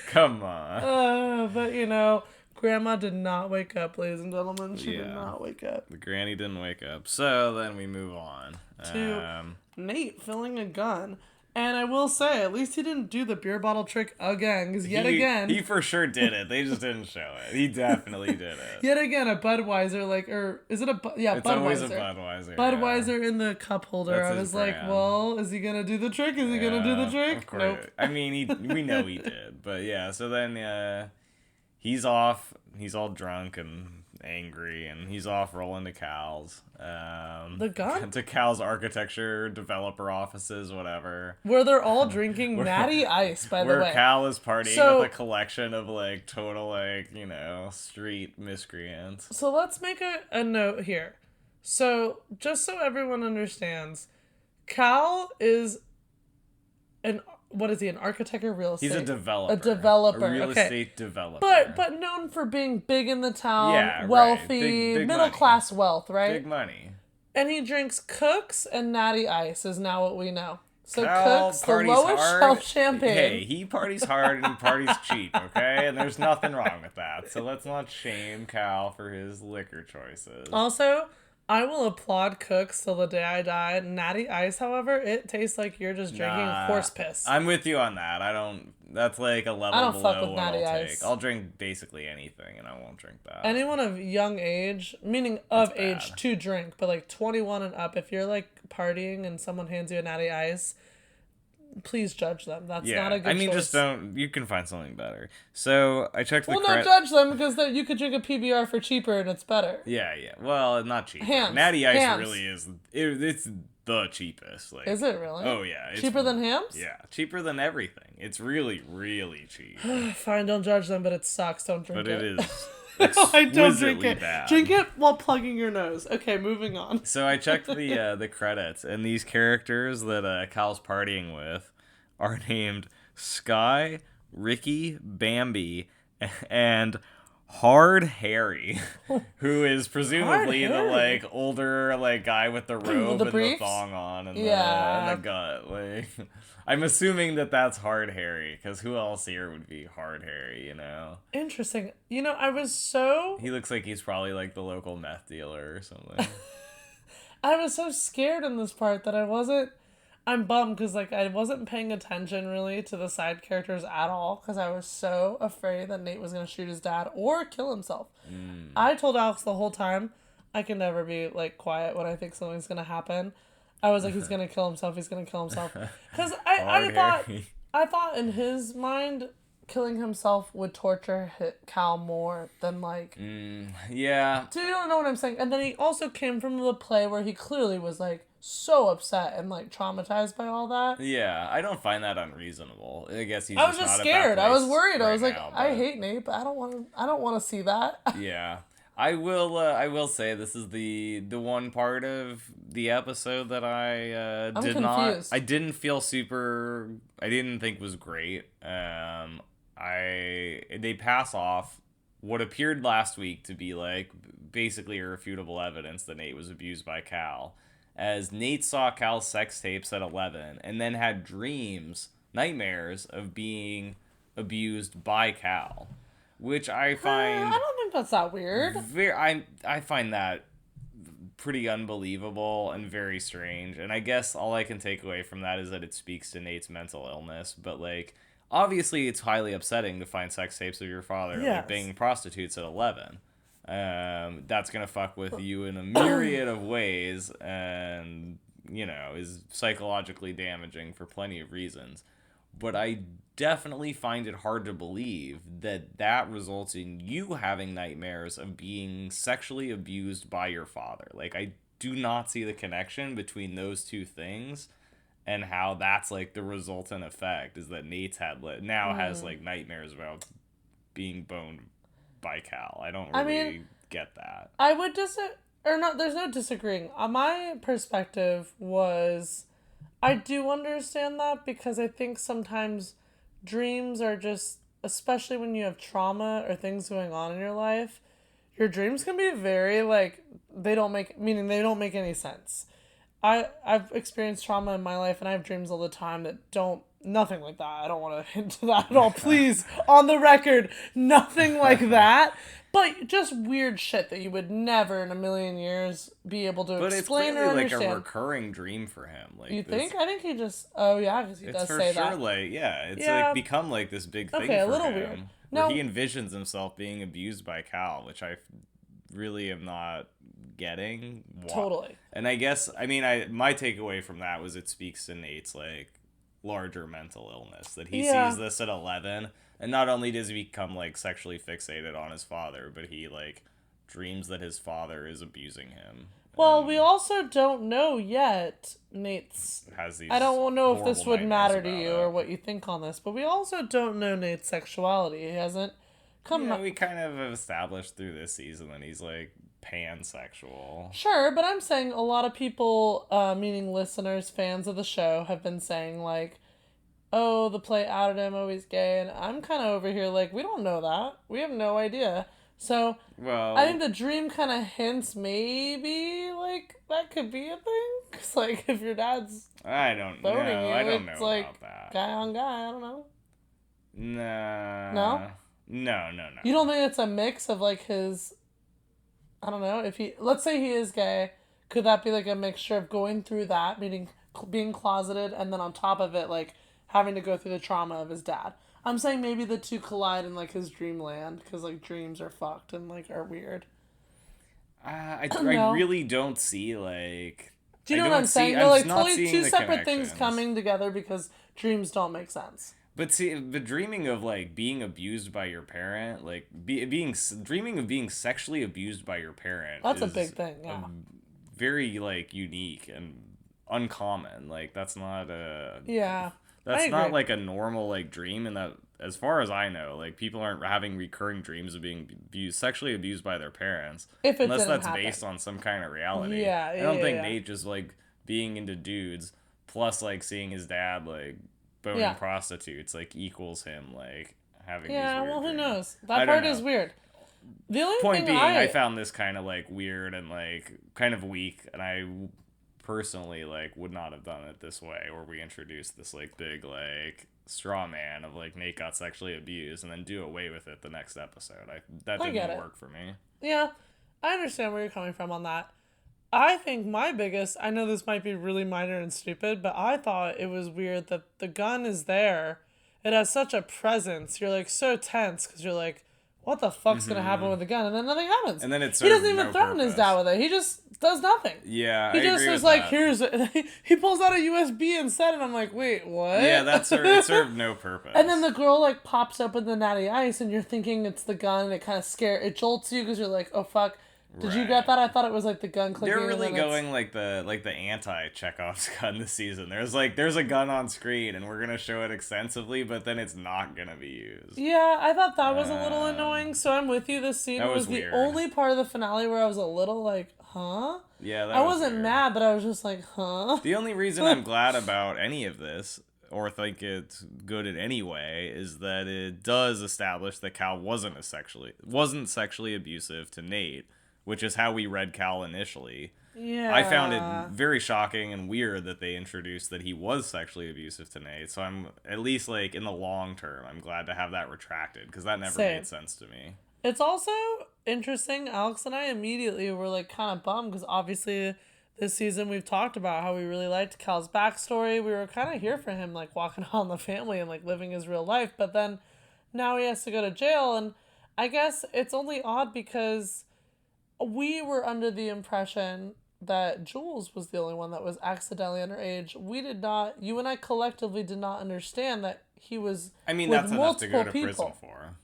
Come on. But you know, Grandma did not wake up, ladies and gentlemen. She did not wake up. The granny didn't wake up. So then we move on to Nate filling a gun. And I will say, at least he didn't do the beer bottle trick again. Because again... He for sure did it. They just didn't show it. He definitely did it. Yet again, a Budweiser, like... Or is it a... Yeah, it's Budweiser. Always a Budweiser. Budweiser in the cup holder. That's I was like, brand. Well, is he going to do the trick? Is he going to do the trick? Of course. Nope. I mean, we know he did. But yeah, so then he's off. He's all drunk and angry, and he's off rolling to Cal's. The gun? To Cal's architecture developer offices, whatever. Where they're all drinking Natty Ice, by the way. Where Cal is partying with a collection of, like, total, like, you know, street miscreants. So let's make a note here. So, just so everyone understands, Cal is what is he, an architect or real estate? He's a developer. A developer. A real estate developer. But known for being big in the town, yeah, wealthy, big middle class wealth, right? Big money. And he drinks Cooks and Natty Ice is now what we know. So Cal Cooks, the lowest shelf champagne. Hey, he parties hard and he parties cheap, okay? And there's nothing wrong with that. So let's not shame Cal for his liquor choices. Also, I will applaud Cooks till the day I die. Natty Ice, however, it tastes like you're just drinking horse piss. I'm with you on that. That's like a level below what I'll take. I'll drink basically anything and I won't drink that. Anyone of young age, meaning of age to drink, but like 21 and up, if you're like partying and someone hands you a Natty Ice, please judge them. That's not a good choice. Just don't. You can find something better. So I checked the. Well, not judge them because you could drink a PBR for cheaper and it's better. Yeah. Well, not cheap. Hams. Natty Ice really is. It's the cheapest. Like, is it really? Oh yeah. It's cheaper than Hams? Yeah, cheaper than everything. It's really, really cheap. Fine, don't judge them, but it sucks. Don't drink it. But it is. No, I don't drink it. Bad. Drink it while plugging your nose. Okay, moving on. So I checked the credits, and these characters that Cal's partying with are named Sky, Ricky, Bambi, and Hard Harry, who is presumably the Harry? like older like guy with the robe The and the briefs? thong on and Yeah. the gut. Like, I'm assuming that's Hard Harry, because who else here would be Hard Harry? You know, Interesting. You know, I was so he looks like he's probably like the local meth dealer or something. I was so scared in this part that I'm bummed because like I wasn't paying attention really to the side characters at all because I was so afraid that Nate was gonna shoot his dad or kill himself. I told Alex the whole time I can never be like quiet when I think something's gonna happen. I was like, he's gonna kill himself. He's gonna kill himself because I Hard thought Harry. I thought in his mind killing himself would torture Cal more than like. Yeah. So you don't know what I'm saying. And then he also came from the play where he clearly was like so upset and like traumatized by all that. Yeah, I don't find that unreasonable. I guess he's I was just not scared. at that I was place worried. I right was like, now, I but hate Nate, but I don't want to. I don't want to see that. yeah. I will say this is the one part of the episode that Confused. I didn't feel super I didn't think was great. They pass off what appeared last week to be like basically irrefutable evidence that Nate was abused by Cal, as Nate saw Cal's sex tapes at 11 and then had nightmares of being abused by Cal, which I I find don't think that's that weird. I find that pretty unbelievable and very strange. And I guess all I can take away from that is that it speaks to Nate's mental illness. But like, obviously, it's highly upsetting to find sex tapes of your father Yes. like banging prostitutes at 11. That's gonna fuck with you in a myriad of ways, and you know is psychologically damaging for plenty of reasons. But I definitely find it hard to believe that results in you having nightmares of being sexually abused by your father. Like, I do not see the connection between those two things, and how that's like the resultant effect is that Nate's has like nightmares about being boned by Cal. I don't really get that. I would or not. There's no disagreeing. My perspective was, I do understand that because I think sometimes dreams are just, especially when you have trauma or things going on in your life, your dreams can be very like they don't make any sense. I've experienced trauma in my life and I have dreams all the time that don't nothing like that. I don't want to hint to that at all. Please, on the record, nothing like that. But just weird shit that you would never in a million years be able to But explain it's or clearly understand. like a recurring dream for him. Like, You think? I think he just. Oh yeah, because he it's does for say sure that. like it's Yeah. like become like this big thing Okay, a for little him, weird. where No. he envisions himself being abused by Cal, which I really am not getting. Totally. And I guess my takeaway from that was it speaks to Nate's like larger mental illness, that he sees this at 11, and not only does he become like sexually fixated on his father, but he like dreams that his father is abusing him. Well, we also don't know yet. Nate's. Has these I don't know if this horrible would matter to nightmares you about or it. what you think on this, but we also don't know Nate's sexuality. He hasn't come. Yeah, we kind of have established through this season that he's like pansexual. Sure, but I'm saying a lot of people, meaning listeners, fans of the show, have been saying like, "Oh, the play outed him. Oh, he's gay," and I'm kind of over here like, we don't know that. We have no idea. So Well, I think the dream kind of hints maybe like that could be a thing. Cause like if your dad's I don't know. boning you, I don't it's know like about that. guy on guy. I don't know. Nah. No? No. You don't think it's a mix of like his? I don't know. If he, let's say he is gay, could that be like a mixture of going through that, meaning being closeted, and then on top of it, like having to go through the trauma of his dad? I'm saying maybe the two collide in like his dreamland because like dreams are fucked and like are weird. I No. really don't see like. Do you know I what I'm don't saying? see- They're I'm like not totally seeing two the separate things connections. coming together because dreams don't make sense. But see, the dreaming of like being abused by your parent, like dreaming of being sexually abused by your parent. That's a is big thing. Yeah. very like unique and uncommon. Like that's not a. Yeah. That's I not agree. like a normal like dream, and that as far as I know, like people aren't having recurring dreams of being sexually abused by their parents, If it unless didn't that's happen. based on some kind of reality. Yeah, I don't think yeah. Nate just like being into dudes plus like seeing his dad like boning Yeah. prostitutes like equals him like having Yeah, these weird well, who dreams. knows? I That don't part know. is weird. The only Point thing being, I found this kind of like weird and like kind of weak, and I personally like would not have done it this way, where we introduced this like big like straw man of like Nate got sexually abused and then do away with it the next episode. That didn't work for me. Yeah, I understand where you're coming from on that. I think my biggest, I know this might be really minor and stupid, but I thought it was weird that the gun is there. It has such a presence. You're like so tense because you're like, what the fuck's going to happen with the gun? And then nothing happens. And then he doesn't even threaten his dad with it. He just does nothing. Yeah, he just is like, here's he pulls out a USB instead, and I'm like, wait, what? Yeah, it served no purpose. And then the girl like pops open the natty ice, and you're thinking it's the gun, and it kind of it jolts you because you're like, oh fuck. Did you get that? I thought it was like the gun clicking. They're really going like the anti-Chekhov's gun this season. There's a gun on screen and we're gonna show it extensively, but then it's not gonna be used. Yeah, I thought that was a little annoying. So I'm with you. This scene was the only part of the finale where I was a little like, huh? Yeah, I wasn't mad, but I was just like, huh? The only reason I'm glad about any of this, or think it's good in any way, is that it does establish that Cal wasn't sexually abusive to Nate. Which is how we read Cal initially. Yeah. I found it very shocking and weird that they introduced that he was sexually abusive to Nate. So I'm, at least like in the long term, I'm glad to have that retracted because that never made sense to me. It's also interesting. Alex and I immediately were like kind of bummed because obviously this season we've talked about how we really liked Cal's backstory. We were kind of here for him like walking on the family and like living his real life. But then now he has to go to jail. And I guess it's only odd because we were under the impression that Jules was the only one that was accidentally underage. We did not, you and I collectively did not understand that he was that's enough to go to prison for.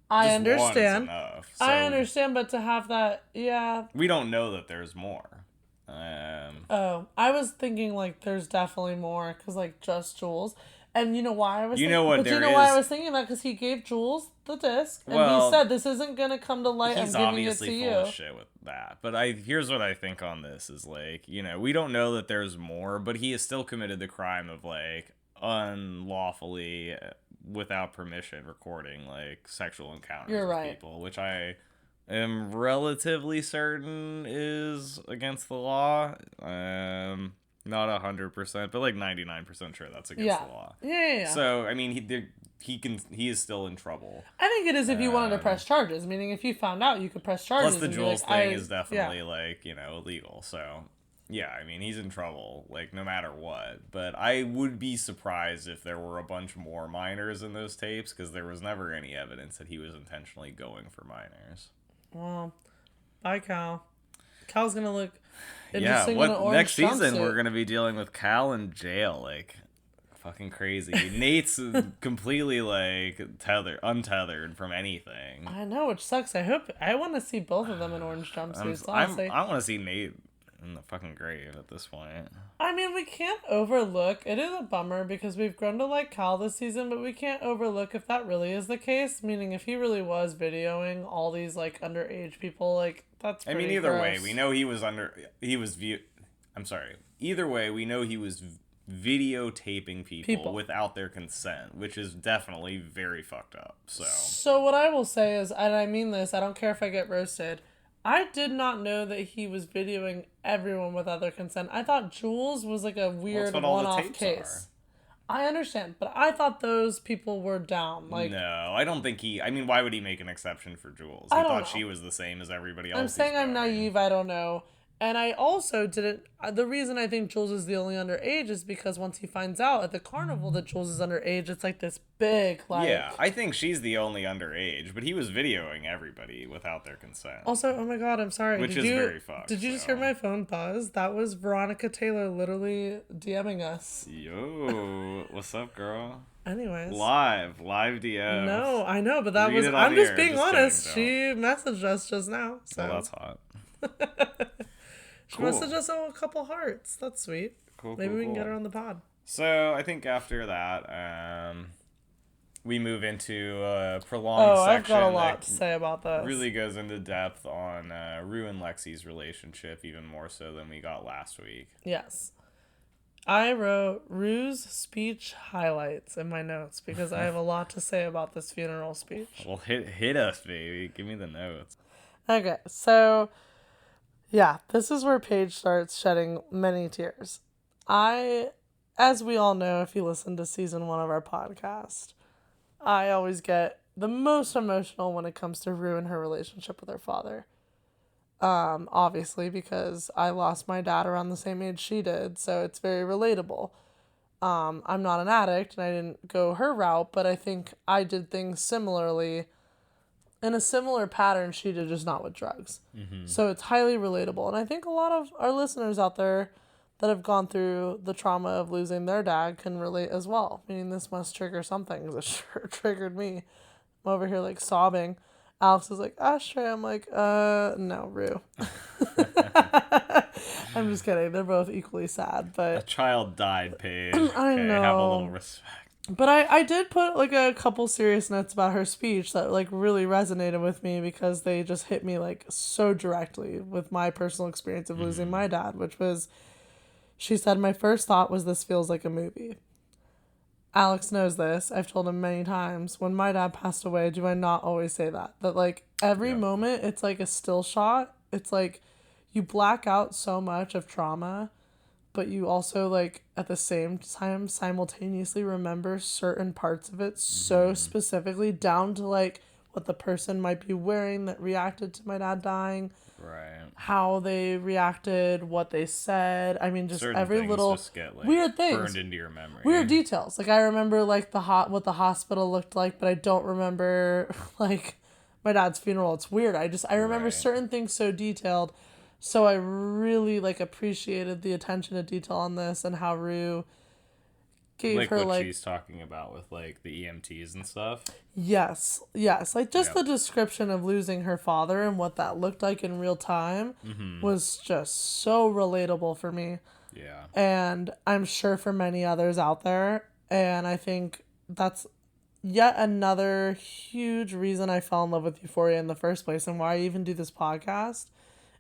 I understand. Enough, so I understand, but to have that, yeah. We don't know that there's more. I was thinking like there's definitely more because like just Jules. And you know why I was why I was thinking that? Because he gave Jules the disc, and he said, this isn't going to come to light, I'm giving it to you. He's obviously full of shit with that. But here's what I think on this is, like, we don't know that there's more, but he has still committed the crime of, like, unlawfully, without permission, recording, like, sexual encounters with people, which I am relatively certain is against the law. Not 100%, but like 99% sure that's against the law. Yeah. So I mean, he is still in trouble. I think it is if you wanted to press charges. Meaning, if you found out, you could press charges. Plus, the Jules thing is definitely like illegal. So yeah, I mean, he's in trouble like no matter what. But I would be surprised if there were a bunch more minors in those tapes because there was never any evidence that he was intentionally going for minors. Well, bye, Cal. Cal's gonna look. Yeah, next season we're gonna be dealing with Cal in jail, like fucking crazy. Nate's completely like untethered from anything. I know, which sucks. I want to see both of them in orange jumpsuits. Honestly, I want to see Nate in the fucking grave at this point. I mean, we can't overlook. It is a bummer because we've grown to like Cal this season, but we can't overlook if that really is the case. Meaning, if he really was videoing all these like underage people, like that's pretty either gross. way, we know Either way, we know he was videotaping people without their consent, which is definitely very fucked up. So what I will say is, and I mean this, I don't care if I get roasted, I did not know that he was videoing everyone without their consent. I thought Jules was like a weird one-off case. I understand, but I thought those people were down. Like, no, I don't think I mean, why would he make an exception for Jules? He thought she was the same as everybody else. I'm saying I'm naive, I don't know. And I also didn't... The reason I think Jules is the only underage is because once he finds out at the carnival that Jules is underage, it's like this big, like... Yeah, I think she's the only underage, but he was videoing everybody without their consent. Also, oh my god, I'm sorry. Which is very fucked. Did you just hear my phone buzz? That was Veronica Taylor literally DMing us. Yo, what's up, girl? Anyways. Live DM. No, I know, but that was... I'm just being honest. She messaged us just now, so... Well, that's hot. She messaged us a couple hearts. That's sweet. Maybe we can get her on the pod. So I think after that, we move into a prolonged section. I've got a lot to say about this. Really goes into depth on Rue and Lexi's relationship, even more so than we got last week. Yes. I wrote Rue's speech highlights in my notes because I have a lot to say about this funeral speech. Well, hit us, baby. Give me the notes. Okay, so yeah, this is where Paige starts shedding many tears. As we all know, if you listen to season 1 of our podcast, I always get the most emotional when it comes to Rue and her relationship with her father. Obviously, because I lost my dad around the same age she did, so it's very relatable. I'm not an addict, and I didn't go her route, but I think I did things similarly, in a similar pattern she did, just not with drugs. Mm-hmm. So it's highly relatable, and I think a lot of our listeners out there that have gone through the trauma of losing their dad can relate as well. Meaning this must trigger something, because it sure triggered me. I'm over here, like, sobbing. Alex is like, Ashtray. I'm like, no, Rue. I'm just kidding. They're both equally sad, A but child died, Paige. I Okay, know. have a little respect. But I did put, like, a couple serious notes about her speech that, like, really resonated with me because they just hit me, like, so directly with my personal experience of losing my dad, which was, she said, my first thought was, this feels like a movie. Alex knows this. I've told him many times. When my dad passed away, do I not always say that? That, like, every moment, it's like a still shot. It's like you black out so much of trauma, but you also, like, at the same time simultaneously remember certain parts of it so specifically, down to, like, what the person might be wearing that reacted to my dad dying. Right. How they reacted, what they said. I mean, just Certain every things little just get, like, weird things burned into your memory. Weird details. Like, I remember, like, what the hospital looked like, but I don't remember, like, my dad's funeral. It's weird. I remember certain things so detailed. So I really, like, appreciated the attention to detail on this and how Rue gave like her, what like, she's talking about with, like, the EMTs and stuff. Yes. Like, just the description of losing her father and what that looked like in real time was just so relatable for me. Yeah. And I'm sure for many others out there. And I think that's yet another huge reason I fell in love with Euphoria in the first place, and why I even do this podcast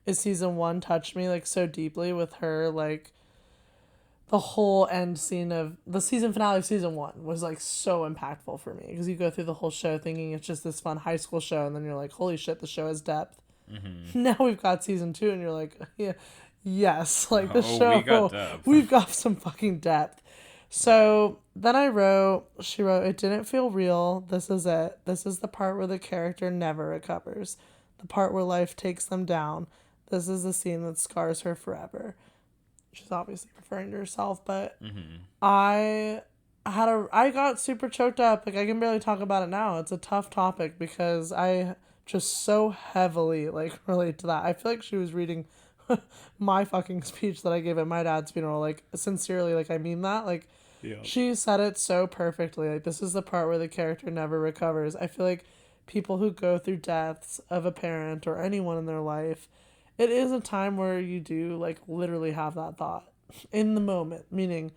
is season 1 touched me, like, so deeply with her, like, the whole end scene of the season finale of season 1 was, like, so impactful for me, because you go through the whole show thinking it's just this fun high school show, and then you're like, holy shit, the show has depth. Now we've got season 2, and you're like, yeah, yes, like, the show, we've got some fucking depth. So then she wrote, it didn't feel real. This is it. This is the part where the character never recovers. The part where life takes them down. This is the scene that scars her forever. She's obviously referring to herself, but I got super choked up. Like, I can barely talk about it now. It's a tough topic because I just so heavily, like, relate to that. I feel like she was reading my fucking speech that I gave at my dad's funeral. Like, sincerely, like, I mean that. Like, she said it so perfectly. Like, this is the part where the character never recovers. I feel like people who go through deaths of a parent or anyone in their life, it is a time where you do, like, literally have that thought in the moment. Meaning,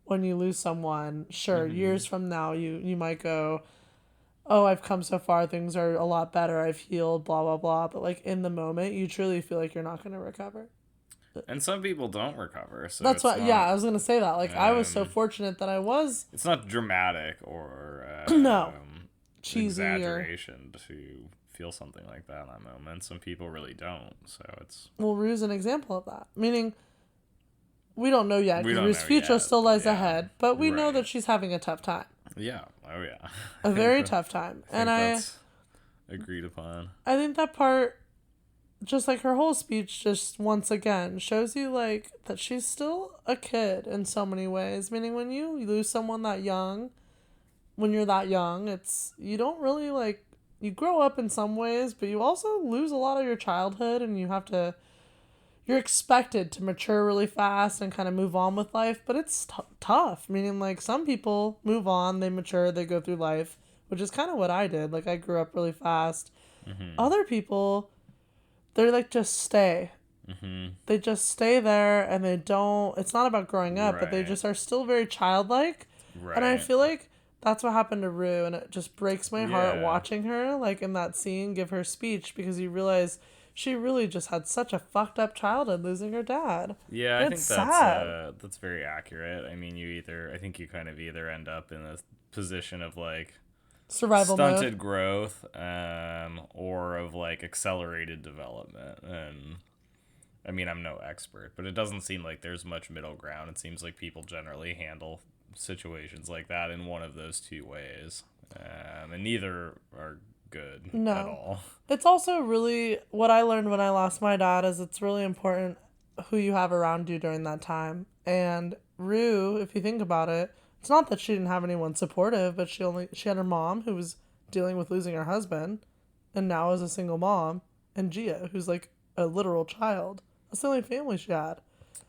when you lose someone, sure, years from now, you might go, oh, I've come so far, things are a lot better, I've healed, blah, blah, blah. But, like, in the moment, you truly feel like you're not going to recover. And some people don't recover. So that's what, I was going to say that. Like, I was so fortunate that I was. It's not dramatic or no, cheesy exaggeration to feel something like that in that moment. Some people really don't. So it's. Well, Rue's an example of that. Meaning, we don't know yet, because Rue's future still lies ahead, but we know that she's having a tough time. Yeah. Oh, yeah. A very tough time. And that's agreed upon. I think that part, just like her whole speech, just once again shows you, like, that she's still a kid in so many ways. Meaning, when you lose someone that young, when you're that young, it's, you don't really, like, you grow up in some ways, but you also lose a lot of your childhood, and you're expected to mature really fast and kind of move on with life, but it's tough. Meaning, like, some people move on, they mature, they go through life, which is kind of what I did. Like, I grew up really fast. Other people, they're, like, just stay. They just stay there, and they don't, it's not about growing up, but they just are still very childlike. And I feel like that's what happened to Rue, and it just breaks my heart watching her, like, in that scene, give her speech, because you realize she really just had such a fucked up childhood losing her dad. Yeah, And I think it's sad. that's very accurate. I mean, I think you kind of either end up in a position of like Survival mode. stunted growth, or of like accelerated development. And I mean, I'm no expert, but it doesn't seem like there's much middle ground. It seems like people generally handle situations like that in one of those two ways, and neither are good at No. all. It's also really what I learned when I lost my dad is it's really important who you have around you during that time. And Rue, if you think about it, it's not that she didn't have anyone supportive, but she had her mom who was dealing with losing her husband and now is a single mom, and Gia, who's like a literal child. That's the only family she had.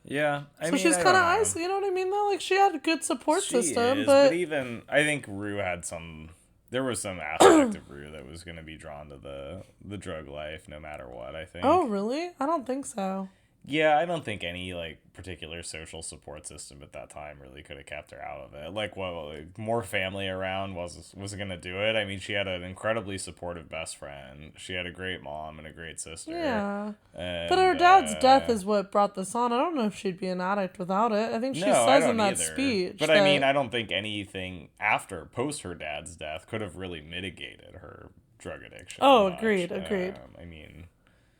Yeah, I So mean, she's I kind don't of know. isolated, you know what I mean though? Like she had a good support She system, is, but even I think Rue had some. There was some aspect of Rue that was going to be drawn to the drug life, no matter what. I think. oh really? I don't think so. Yeah, I don't think any like particular social support system at that time really could have kept her out of it. Like, well, like, more family around was gonna do it. I mean, she had an incredibly supportive best friend. She had a great mom and a great sister. Yeah. And, But her dad's death is what brought this on. I don't know if she'd be an addict without it. I think she no, I says don't in that either. speech. But that, I mean, I don't think anything after post her dad's death could have really mitigated her drug addiction. Oh, much. agreed. I mean,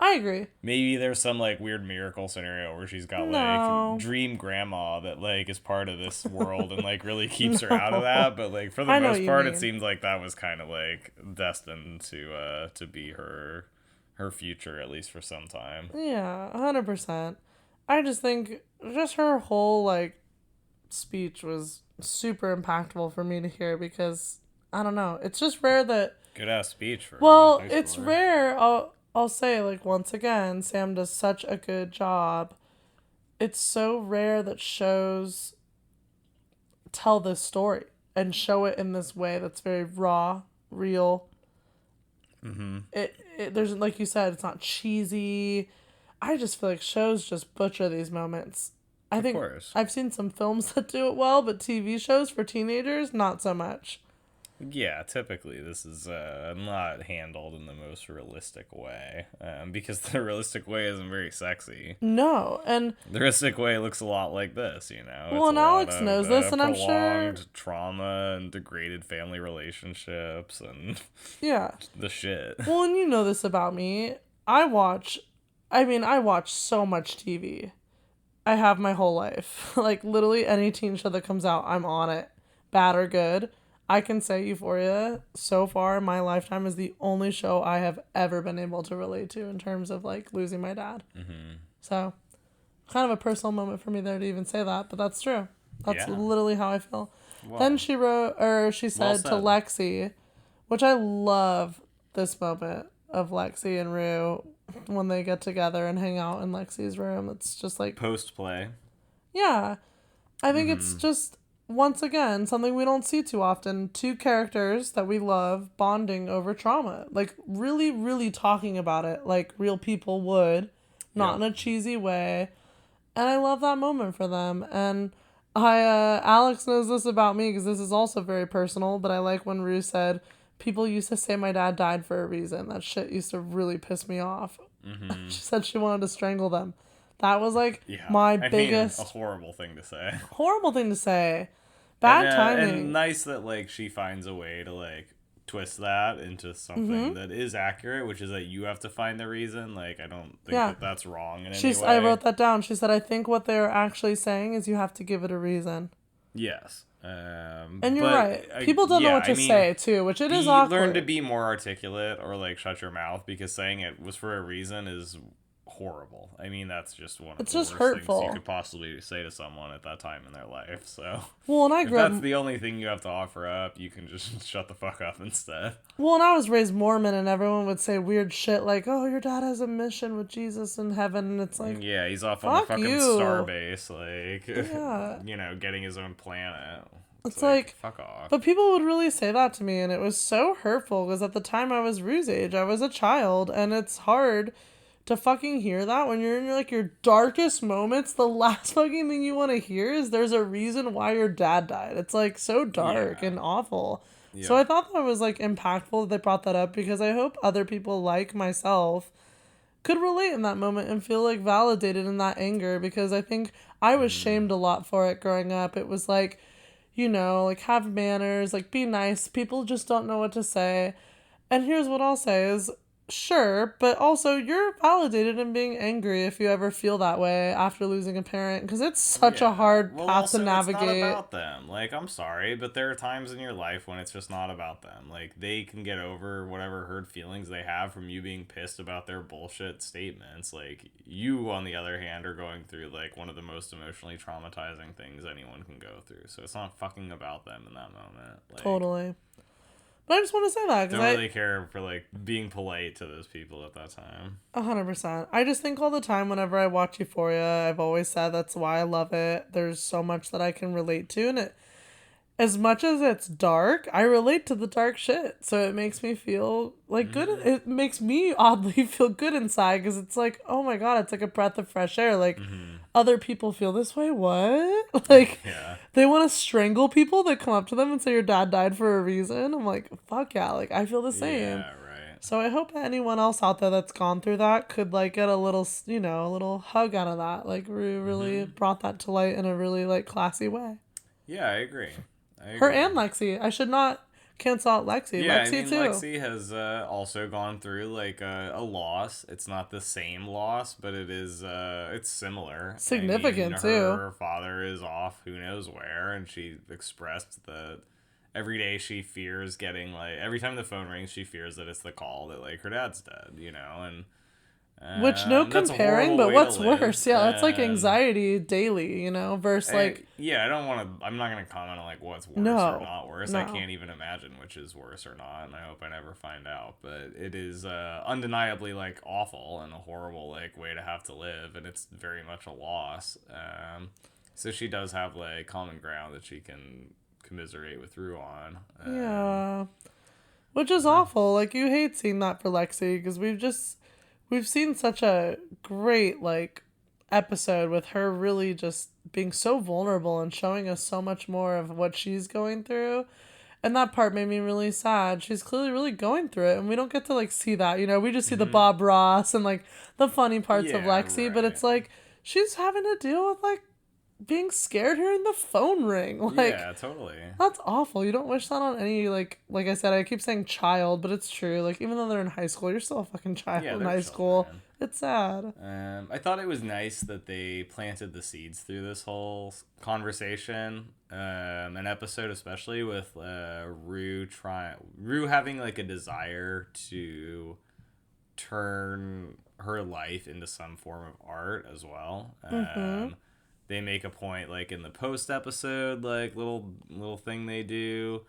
I agree. maybe there's some like weird miracle scenario where she's got No. like dream grandma that like is part of this world and like really keeps her out of that. But like for the I know what most you part, mean. it seemed like that was kind of like destined to be her future, at least for some time. Yeah, 100%. I just think just her whole like speech was super impactful for me to hear because I don't know. It's just rare that Good ass speech for well, a high it's schooler. rare. I'll say like once again, Sam does such a good job. It's so rare that shows tell this story and show it in this way that's very raw, real. Mm-hmm. It there's like you said, it's not cheesy. I just feel like shows just butcher these moments. I think course. I've seen some films that do it well, but TV shows for teenagers, not so much. Yeah, typically this is not handled in the most realistic way, because the realistic way isn't very sexy. No, and The realistic way looks a lot like this, you know. Well, It's and a lot Alex of, knows this, and I'm sure- prolonged trauma and degraded family relationships and yeah. the shit. Well, and you know this about me. I watch so much TV. I have my whole life. Like, literally any teen show that comes out, I'm on it. Bad or good. I can say Euphoria, so far in my lifetime, is the only show I have ever been able to relate to in terms of, like, losing my dad. Mm-hmm. So, kind of a personal moment for me there to even say that, but that's true. That's Yeah. literally how I feel. Well, Then she said to said. Lexi, which I love this moment of Lexi and Rue when they get together and hang out in Lexi's room. It's just like, post play. yeah. I think it's just, once again, something we don't see too often. Two characters that we love bonding over trauma. Like, really, really talking about it like real people would. Not Yep. in a cheesy way. And I love that moment for them. And Alex knows this about me because this is also very personal, but I like when Rue said, people used to say my dad died for a reason. That shit used to really piss me off. Mm-hmm. She said she wanted to strangle them. That was like Yeah, my I mean, biggest a horrible thing to say. horrible thing to say. Bad timing. And nice that like she finds a way to like twist that into something that is accurate, which is that you have to find the reason. Like, I don't think that that's wrong in any way. I wrote that down. She said, I think what they're actually saying is you have to give it a reason. Yes. And you're right. People don't know what to say, too, which it is awkward. Learn to be more articulate or, like, shut your mouth, because saying it was for a reason is horrible. I mean, that's just one of the worst hurtful. things you could possibly say to someone at that time in their life. So, well, and if that's the only thing you have to offer up, you can just shut the fuck up instead. Well, and I was raised Mormon, and everyone would say weird shit like, oh, your dad has a mission with Jesus in heaven, and it's like, yeah, he's off on the fucking starbase, like, yeah. you know, getting his own planet. It's like, fuck off. But people would really say that to me, and it was so hurtful, because at the time I was Rue's age, I was a child, and it's hard to fucking hear that when you're in your darkest moments. The last fucking thing you want to hear is there's a reason why your dad died. It's like so dark and awful. Yeah. So I thought that was like impactful that they brought that up, because I hope other people like myself could relate in that moment and feel like validated in that anger, because I think I was shamed a lot for it growing up. It was like, like have manners, like be nice. People just don't know what to say. And here's what I'll say is, sure, but also you're validated in being angry if you ever feel that way after losing a parent, because it's such a hard Well, path also, to navigate. it's not about them. Like, I'm sorry, but there are times in your life when it's just not about them. Like, they can get over whatever hurt feelings they have from you being pissed about their bullshit statements. Like, you, on the other hand, are going through, like, one of the most emotionally traumatizing things anyone can go through. So it's not fucking about them in that moment. Like, Totally. But I just want to say that, because don't really care for, like, being polite to those people at that time. 100%. I just think all the time whenever I watch Euphoria, I've always said that's why I love it. There's so much that I can relate to, and as much as it's dark, I relate to the dark shit. So it makes me feel like good. It makes me oddly feel good inside, because it's like, oh my God, it's like a breath of fresh air. Like, other people feel this way. What? Like, they want to strangle people that come up to them and say your dad died for a reason. I'm like, fuck yeah. Like, I feel the same. Yeah, right. So I hope anyone else out there that's gone through that could, like, get a little, a little hug out of that. Like, we really brought that to light in a really, like, classy way. Yeah, I agree. Her and Lexi. I should not cancel out Lexi. Yeah, Lexi, too. Lexi has also gone through, like, a loss. It's not the same loss, but it is, it's similar. Significant, too. Her father is off who knows where, and she expressed that every day she fears getting, like, every time the phone rings, she fears that it's the call that, like, her dad's dead, and... Which, no comparing, but what's worse? Yeah, that's like anxiety daily, versus like... Yeah, I'm not going to comment on like what's worse or not worse. I can't even imagine which is worse or not, and I hope I never find out. But it is undeniably like awful and a horrible like way to have to live, and it's very much a loss. So she does have like common ground that she can commiserate with Rue on. Yeah. Which is awful. Like, you hate seeing that for Lexi, because we've seen such a great, like, episode with her really just being so vulnerable and showing us so much more of what she's going through. And that part made me really sad. She's clearly really going through it, and we don't get to, like, see that. We just see the Bob Ross and, like, the funny parts of Lexi, but it's like she's having to deal with, like, being scared hearing the phone ring. Like, yeah, totally. That's awful. You don't wish that on any, like I said, I keep saying child, but it's true. Like, even though they're in high school, you're still a fucking child in high school. It's sad. I thought it was nice that they planted the seeds through this whole conversation. An episode especially with Rue having like a desire to turn her life into some form of art as well. They make a point, like, in the post episode, like, little thing they do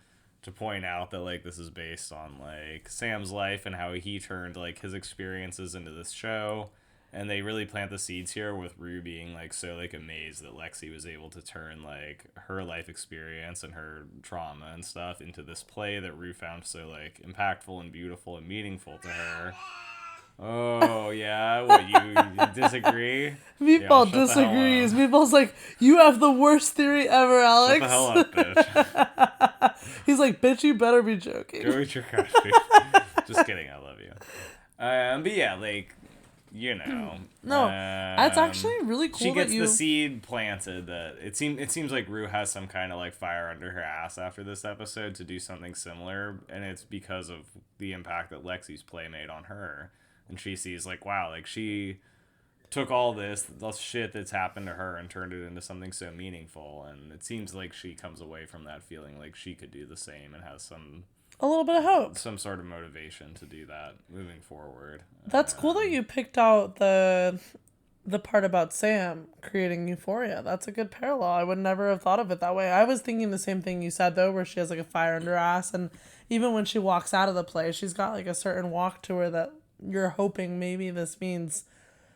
to point out that, like, this is based on, like, Sam's life and how he turned, like, his experiences into this show. And they really plant the seeds here with Rue being, like, so, like, amazed that Lexi was able to turn, like, her life experience and her trauma and stuff into this play that Rue found so, like, impactful and beautiful and meaningful to her. Oh, yeah? What, you disagree? Meatball disagrees. Meatball's like, you have the worst theory ever, Alex. Shut the hell up, bitch. He's like, bitch, you better be joking. Go eat your coffee. Just kidding, I love you. But yeah, like, No, that's actually really cool. She gets the seed planted that it seems like Rue has some kind of like fire under her ass after this episode to do something similar, and it's because of the impact that Lexi's play made on her. And she sees, like, wow, like, she took all the shit that's happened to her and turned it into something so meaningful. And it seems like she comes away from that feeling like she could do the same and has a little bit of hope. Some sort of motivation to do that moving forward. That's cool that you picked out the part about Sam creating Euphoria. That's a good parallel. I would never have thought of it that way. I was thinking the same thing you said, though, where she has, like, a fire under her ass. And even when she walks out of the play, she's got, like, a certain walk to her that you're hoping maybe this means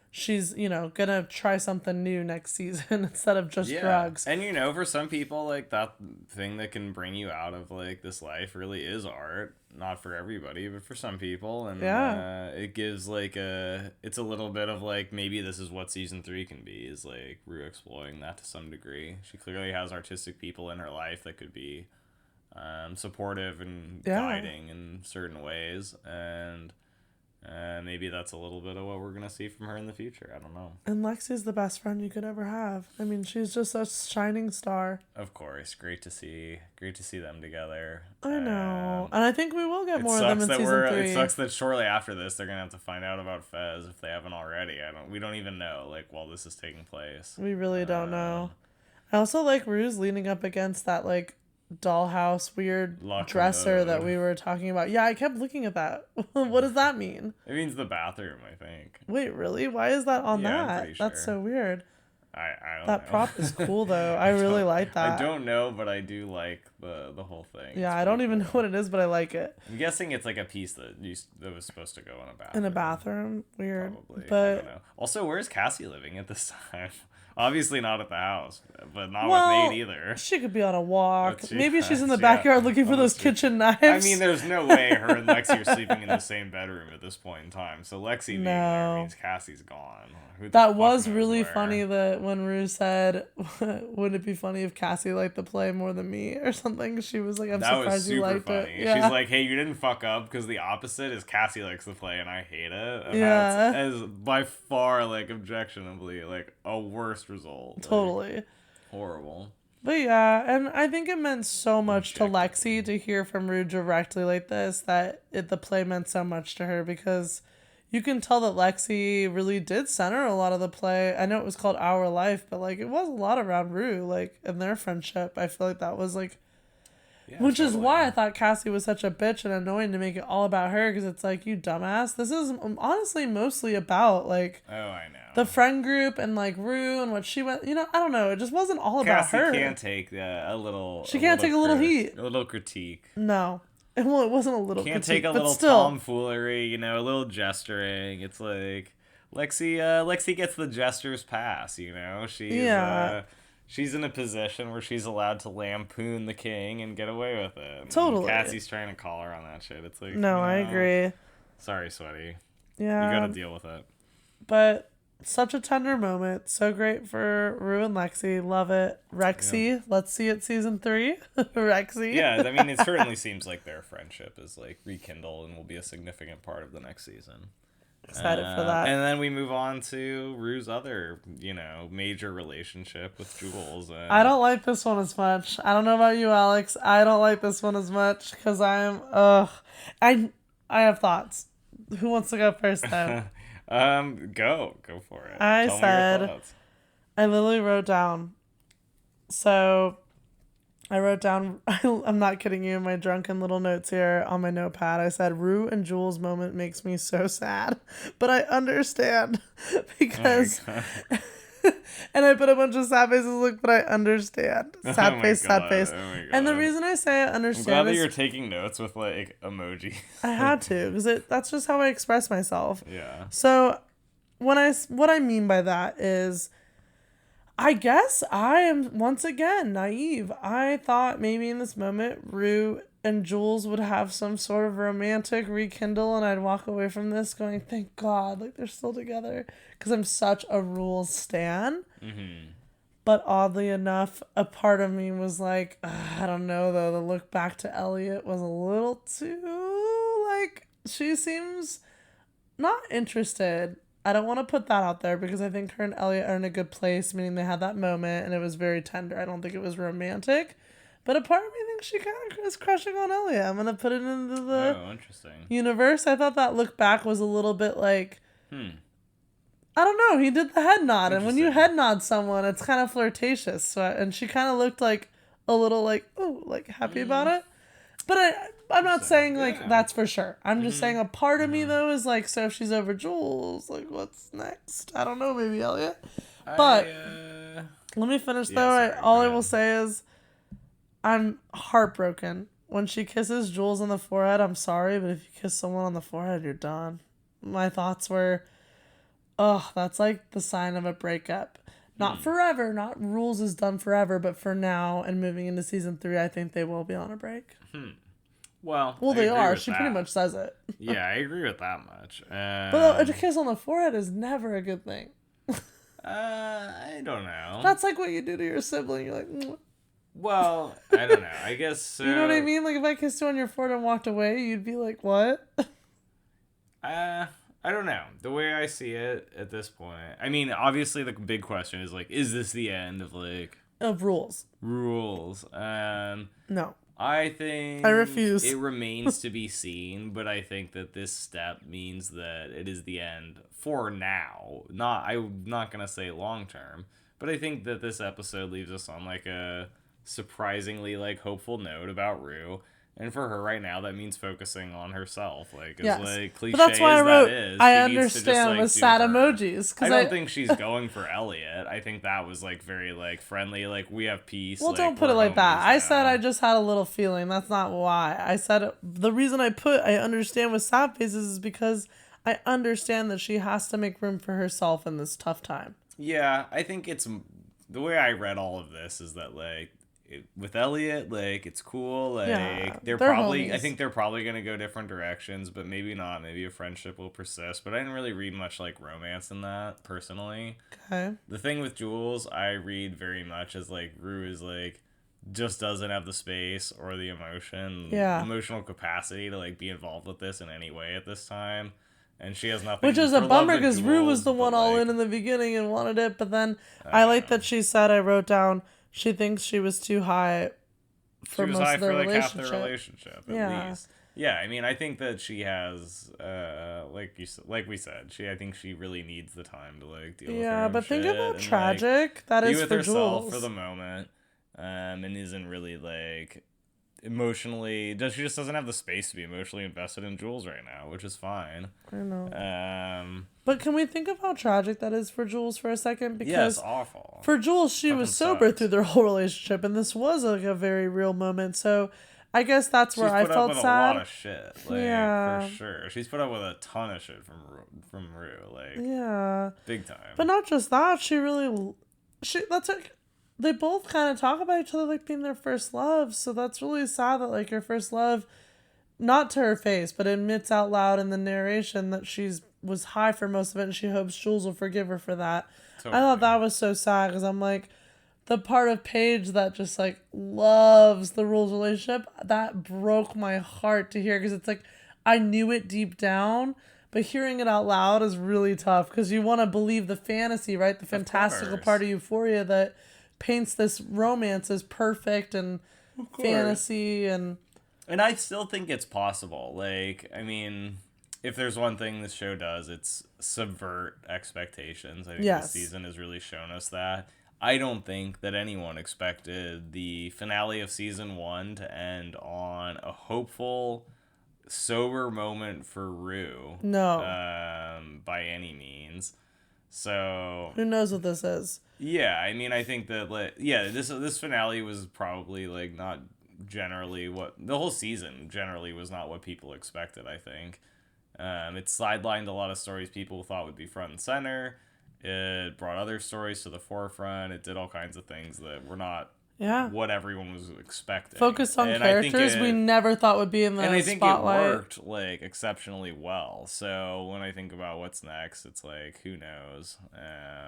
she's, gonna try something new next season instead of just drugs. And, for some people, like, that thing that can bring you out of, like, this life really is art. Not for everybody, but for some people. And it gives, like, it's a little bit of, like, maybe this is what season 3 can be, is, like, Rue exploring that to some degree. She clearly has artistic people in her life that could be supportive and guiding in certain ways. And maybe that's a little bit of what we're gonna see from her in the future. I don't know. And Lexi's the best friend you could ever have. I mean, she's just a shining star. Of course, great to see them together. I know, and I think we will get more of them in season 3. It sucks that shortly after this they're gonna have to find out about Fez if they haven't already. We don't even know while this is taking place. We really don't know. I also like Rue's leaning up against that dollhouse weird dresser that we were talking about. Yeah, I kept looking at that. What does that mean? It means the bathroom, I think. Wait, really? Why is that on that? I'm pretty sure. That's so weird. I don't know. That prop is cool though. I really like that. I don't know, but I do like the whole thing. Yeah, I don't even know what it is, but I like it. I'm guessing it's like a piece that was supposed to go in a bathroom. In a bathroom? Weird. Probably. But I don't know. Also, where's Cassie living at this time? Obviously not at the house, but not with Nate either. She could be on a walk. Maybe she's in the backyard looking for those kitchen knives. I mean, there's no way her and Lexi are sleeping in the same bedroom at this point in time. So Lexi being there means Cassie's gone. That was really funny that when Rue said, "Wouldn't it be funny if Cassie liked the play more than me?" or something. She was like, "I'm surprised you liked it." Yeah. She's like, "Hey, you didn't fuck up because the opposite is Cassie likes the play and I hate it." And that's as by far objectionably a worst result. Totally horrible. But yeah, and I think it meant so much to Lexi to hear from Rue directly like this, that the play meant so much to her, because you can tell that Lexi really did center a lot of the play. I know it was called Our Life, but it was a lot around Rue, and their friendship. I feel like that was which is why I thought Cassie was such a bitch and annoying to make it all about her, because it's you dumbass. This is honestly mostly about oh, I know, the friend group and Rue and what she went. I don't know. It just wasn't all about her. Cassie can't take a little. She can't take a little heat. A little critique. No. Well, it wasn't a little. Can't critique, take a little tomfoolery, a little gesturing. It's Lexi gets the jester's pass, she's in a position where she's allowed to lampoon the king and get away with it. Totally. And Cassie's trying to call her on that shit. It's no, I agree. Sorry, sweaty. Yeah. You gotta deal with it. But such a tender moment. So great for Rue and Lexi. Love it. Rexy. Yeah. Let's see it season 3. Rexy. Yeah, I mean, it certainly seems like their friendship is rekindled and will be a significant part of the next season. Excited for that. And then we move on to Rue's other, major relationship with Jules. And I don't like this one as much. I don't know about you, Alex. I don't like this one as much because I have thoughts. Who wants to go first, though? Go for it. I literally wrote down. So I wrote down, I'm not kidding you, my drunken little notes here on my notepad. I said, Rue and Jules' moment makes me so sad. But I understand because... and I put a bunch of sad faces, but I understand. Sad face. Oh, and the reason I say I understand I'm glad that you're taking notes with, emojis. I had to, because that's just how I express myself. Yeah. So what I mean by that is... I guess I am, once again, naive. I thought maybe in this moment, Rue and Jules would have some sort of romantic rekindle, and I'd walk away from this going, thank God, they're still together. Because I'm such a Rules stan. Mm-hmm. But oddly enough, a part of me was I don't know, though. The look back to Elliot was a little too, she seems not interested. I don't want to put that out there because I think her and Elliot are in a good place, meaning they had that moment and it was very tender. I don't think it was romantic, but a part of me thinks she kind of is crushing on Elliot. I'm going to put it into the universe. I thought that look back was a little bit I don't know. He did the head nod, and when you head nod someone, it's kind of flirtatious. So, and she kind of looked a little happy about it. But I'm not saying that's for sure. I'm just saying a part of me though is so if she's over Jules, what's next? I don't know, maybe Elliot. But let me finish though. All I will say is I'm heartbroken when she kisses Jules on the forehead. I'm sorry, but if you kiss someone on the forehead, you're done. My thoughts were, that's the sign of a breakup. Not forever, not Rules is done forever, but for now and moving into season 3, I think they will be on a break. Well, they are. She pretty much says it. Yeah, I agree with that much. But a kiss on the forehead is never a good thing. I don't know. That's what you do to your sibling. You're like... Well, I don't know. I guess... you know what I mean? If I kissed you on your forehead and walked away, you'd be like, what? I don't know. The way I see it at this point, I mean, obviously the big question is like, is this the end of like Of rules. rules? No. I think I refuse. it remains to be seen, but I think that this step means that it is the end for now. I'm not gonna say long term, but I think that this episode leaves us on like a surprisingly like hopeful note about Rue. And for her right now, that means focusing on herself. Like, as like cliche but that's why as I wrote, that is, I she needs to just understand like with do sad her. emojis. I don't think she's going for Elliot. I think that was like very like friendly. Like, we have peace. Well, like, don't put it we're like that. homies I said now. I just had a little feeling. That's not why. I said the reason I understand with sad faces is because I understand that she has to make room for herself in this tough time. Yeah, I think it's the way I read all of this is that like with Elliot, like it's cool. Like Yeah, they're they're probably, I homies. think they're probably gonna go different directions, but maybe not. Maybe a friendship will persist. But I didn't really read much like romance in that personally. Okay. The thing with Jules, I read very much as like Rue is like just doesn't have the space or the Yeah. emotional capacity to like be involved with this in any way at this time. And she has nothing Which is a for love bummer with because Rue was Jules, the but one all like in the beginning and wanted it. But then I I don't like know. that she said, I wrote down, she thinks she was too high She for was most high of their for like half relationship. their relationship at Yeah. least. Yeah, I mean, I think that she has, like we said, I think she really needs the time to like deal with her Yeah, own but think shit about and like tragic that be is with for herself for Jules. the moment, and isn't really like emotionally. She just doesn't have the space to be emotionally invested in Jules right now, which is fine. I know. Um, But can we think of how tragic that is for Jules for a second? yes, Because awful. for Jules, she Fucking was sober sucks. through their whole relationship, and this was like a very real moment. So I guess that's where She's I put up felt with a lot sad. of shit, like for Yeah. sure. She's put up with a ton of shit from Rue, like Yeah. big time. But not just that, that's like, they both kind of talk about each other like being their first love. So that's really sad that like her first love, not to her face, but admits out loud in the narration that she's was high for most of it and she hopes Jules will forgive her for that. Totally. I thought that was so sad because I'm like, the part of Paige that just like loves the rules relationship, that broke my heart to hear because it's like I knew it deep down, but hearing it out loud is really tough because you want to believe the fantasy, right? The fantastical course. part of Euphoria that paints this romance as perfect and fantasy and I still think it's possible. Like, I mean, if there's one thing this show does, it's subvert expectations. I think Yes. this season has really shown us that. I don't think that anyone expected the finale of season 1 to end on a hopeful, sober moment for Rue. No. By any means. So who knows what this is. yeah, I mean, I think that like this finale was probably like not generally what the whole season generally was not what people expected. I think it sidelined a lot of stories people thought would be front and center. It brought other stories to the forefront. It did all kinds of things that were not Yeah. what everyone was expecting. Focused on And I think characters we never thought would be in the and I think spotlight. it worked like exceptionally well. So when I think about what's next, it's like who knows.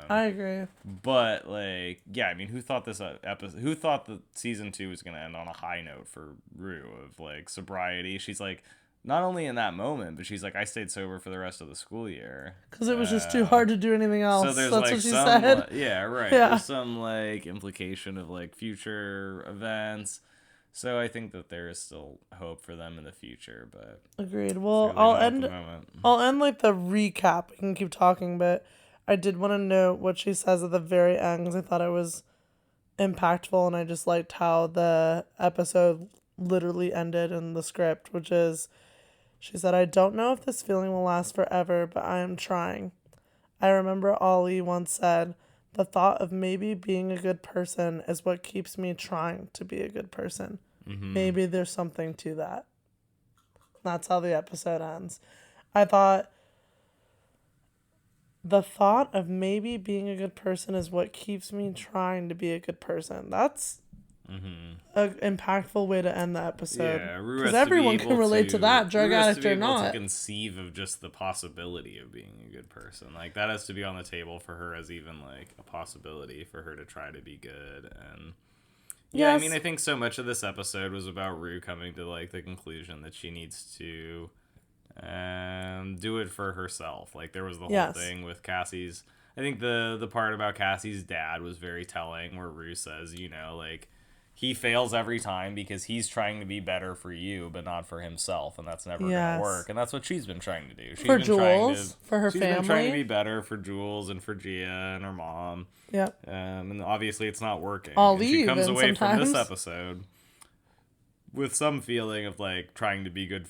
I agree. But like, yeah, I mean, who thought this episode? Who thought that season 2 was gonna end on a high note for Rue of like sobriety? She's like, not only in that moment, but she's like, I stayed sober for the rest of the school year Because it was just too hard to do anything else. so there's That's like what she some, said. yeah, right. Yeah. There's some like implication of like future events. So I think that there is still hope for them in the future, but Agreed. Well, clearly I'll not at end. the moment. I'll end like the recap. We can keep talking, but I did want to note what she says at the very end because I thought it was impactful, and I just liked how the episode literally ended in the script, which is, she said, "I don't know if this feeling will last forever, but I am trying. I remember Ollie once said, the thought of maybe being a good person is what keeps me trying to be a good person." Mm-hmm. Maybe there's something to that. That's how the episode ends. I thought the thought of maybe being a good person is what keeps me trying to be a good person. That's an impactful way to end the episode. Yeah, because everyone can relate to that, drug addict or not. To conceive of just the possibility of being a good person, like that has to be on the table for her as even like a possibility for her to try to be good. And yeah, Yes. I mean, I think so much of this episode was about Rue coming to like the conclusion that she needs to do it for herself. Like, there was the whole Yes. thing with Cassie's. I think the part about Cassie's dad was very telling, where Rue says, you know, like, he fails every time because he's trying to be better for you, but not for himself, and that's never Yes. gonna work. And that's what she's been trying to do. She's For been Jules, for her she's been trying to be family. better for Jules and for Gia and her mom. Yep. And obviously it's not working. I'll And she leave, comes and away from this sometimes- episode with some feeling of, like, trying to be good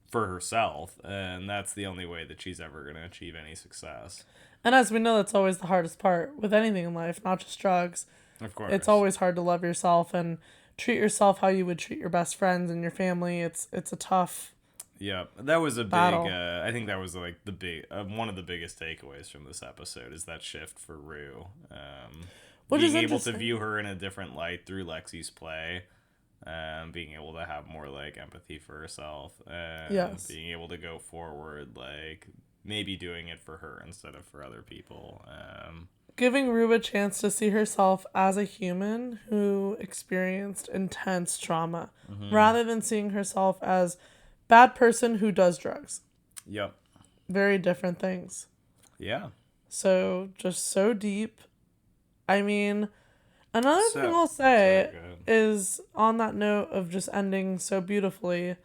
for herself, and that's the only way that she's ever going to achieve any success. And as we know, that's always the hardest part with anything in life, not just drugs. Of course. It's always hard to love yourself and treat yourself how you would treat your best friends and your family. It's a tough Yeah, that was a battle. big, I think that was, like, the big, one of the biggest takeaways from this episode is that shift for Rue. Which is being able to interesting. view her in a different light through Lexi's play. Being able to have more, like, empathy for herself. Yes. Being able to go forward, like, maybe doing it for her instead of for other people. Giving Rue a chance to see herself as a human who experienced intense trauma, rather than seeing herself as bad person who does drugs. Yep. Very different things. Yeah. So, just so deep. I mean, another So- thing I'll say sorry, go ahead. is, on that note of just ending so beautifully,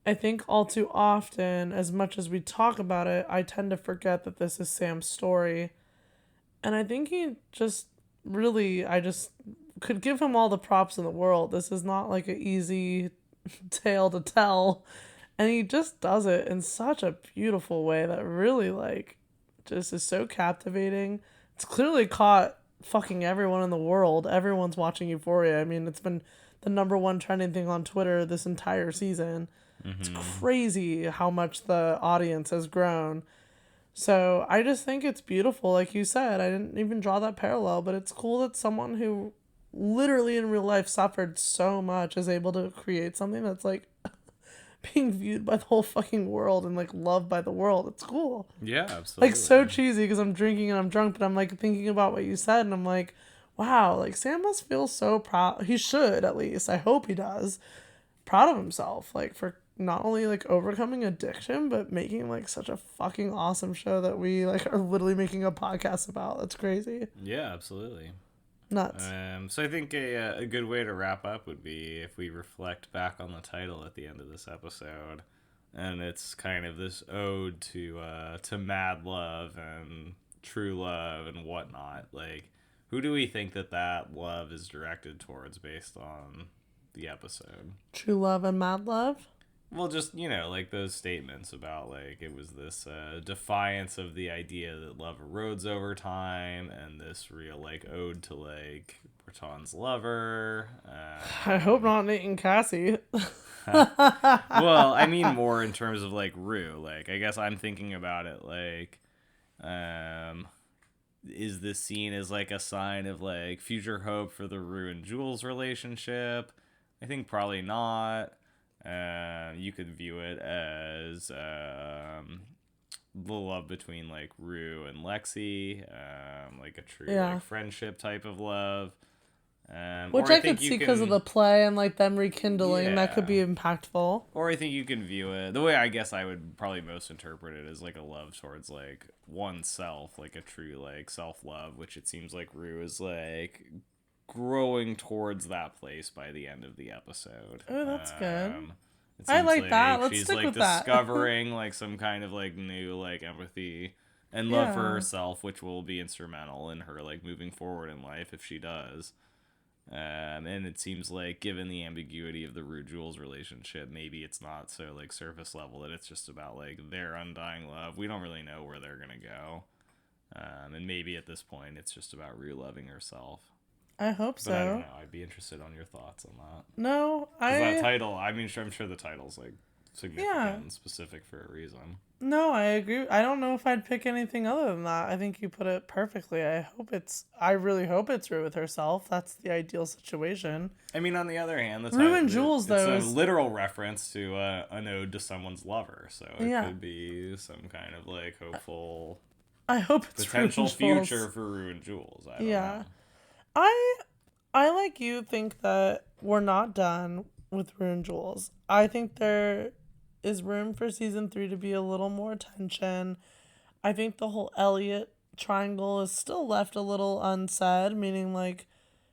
I think all too often, as much as we talk about it, I tend to forget that this is Sam's story. And I think he just really, I just could give him all the props in the world. This is not like an easy tale to tell. And he just does it in such a beautiful way that really, like, just is so captivating. It's clearly caught fucking everyone in the world. Everyone's watching Euphoria. I mean, it's been the #1 trending thing on Twitter this entire season. It's crazy how much the audience has grown. So I just think it's beautiful. Like you said, I didn't even draw that parallel, but it's cool that someone who literally in real life suffered so much is able to create something that's, like, being viewed by the whole fucking world and, like, loved by the world. It's cool. Yeah, absolutely. Like, so cheesy because I'm drinking and I'm drunk, but I'm, like, thinking about what you said and I'm like, wow, like, Sam must feel so proud. He should, at least. I hope he does. Proud of himself, like, for not only, like, overcoming addiction, but making, like, such a fucking awesome show that we, like, are literally making a podcast about. That's crazy. Yeah, absolutely. Nuts. So I think a good way to wrap up would be if we reflect back on the title at the end of this episode, and it's kind of this ode to mad love and true love and whatnot. Like, who do we think that love is directed towards based on the episode? True love and mad love. Well, just, you know, like those statements about, like, it was this defiance of the idea that love erodes over time, and this real, like, ode to, like, Breton's lover. I hope not Nate and Cassie. Well, I mean more in terms of, like, Rue. Like, I guess I'm thinking about it, like, is this seen as, like, a sign of, like, future hope for the Rue and Jules relationship? I think probably not. You could view it as the love between, like, Rue and Lexi, like a true like friendship type of love. Which I could see because of the play and, like, them rekindling. That could be impactful. Or I think you can view it the way I guess I would probably most interpret it as, like, a love towards, like, oneself, like a true, like, self-love, which it seems like Rue is, like, growing towards that place by the end of the episode. Oh, that's good. It I seems like that. Let's she's, stick like, with that. discovering like some kind of, like, new, like, empathy and love for Yeah. herself, which will be instrumental in her, like, moving forward in life if she does. And it seems like, given the ambiguity of the Rue Jules relationship, maybe it's not so, like, surface level, that it's just about, like, their undying love. We don't really know where they're gonna go. And maybe at this point it's just about Rue loving herself. I hope But I don't so. know. I'd be interested on your thoughts on that. No, 'Cause that title, I mean, I'm sure the title's, like, significant Yeah. and specific for a reason. No, I agree. I don't know if I'd pick anything other than that. I think you put it perfectly. I really hope it's Rue with herself. That's the ideal situation. I mean, on the other hand, the Rue and Jules, though, it's a is- literal reference to an ode to someone's lover, so it Yeah. could be some kind of, like, hopeful I hope it's potential Rue and Jules. future for Rue and Jules. I don't Yeah. know. I like you think that we're not done with Rue and Jules. I think they're is room for season 3 to be a little more tension. I think the whole Elliot triangle is still left a little unsaid, meaning like,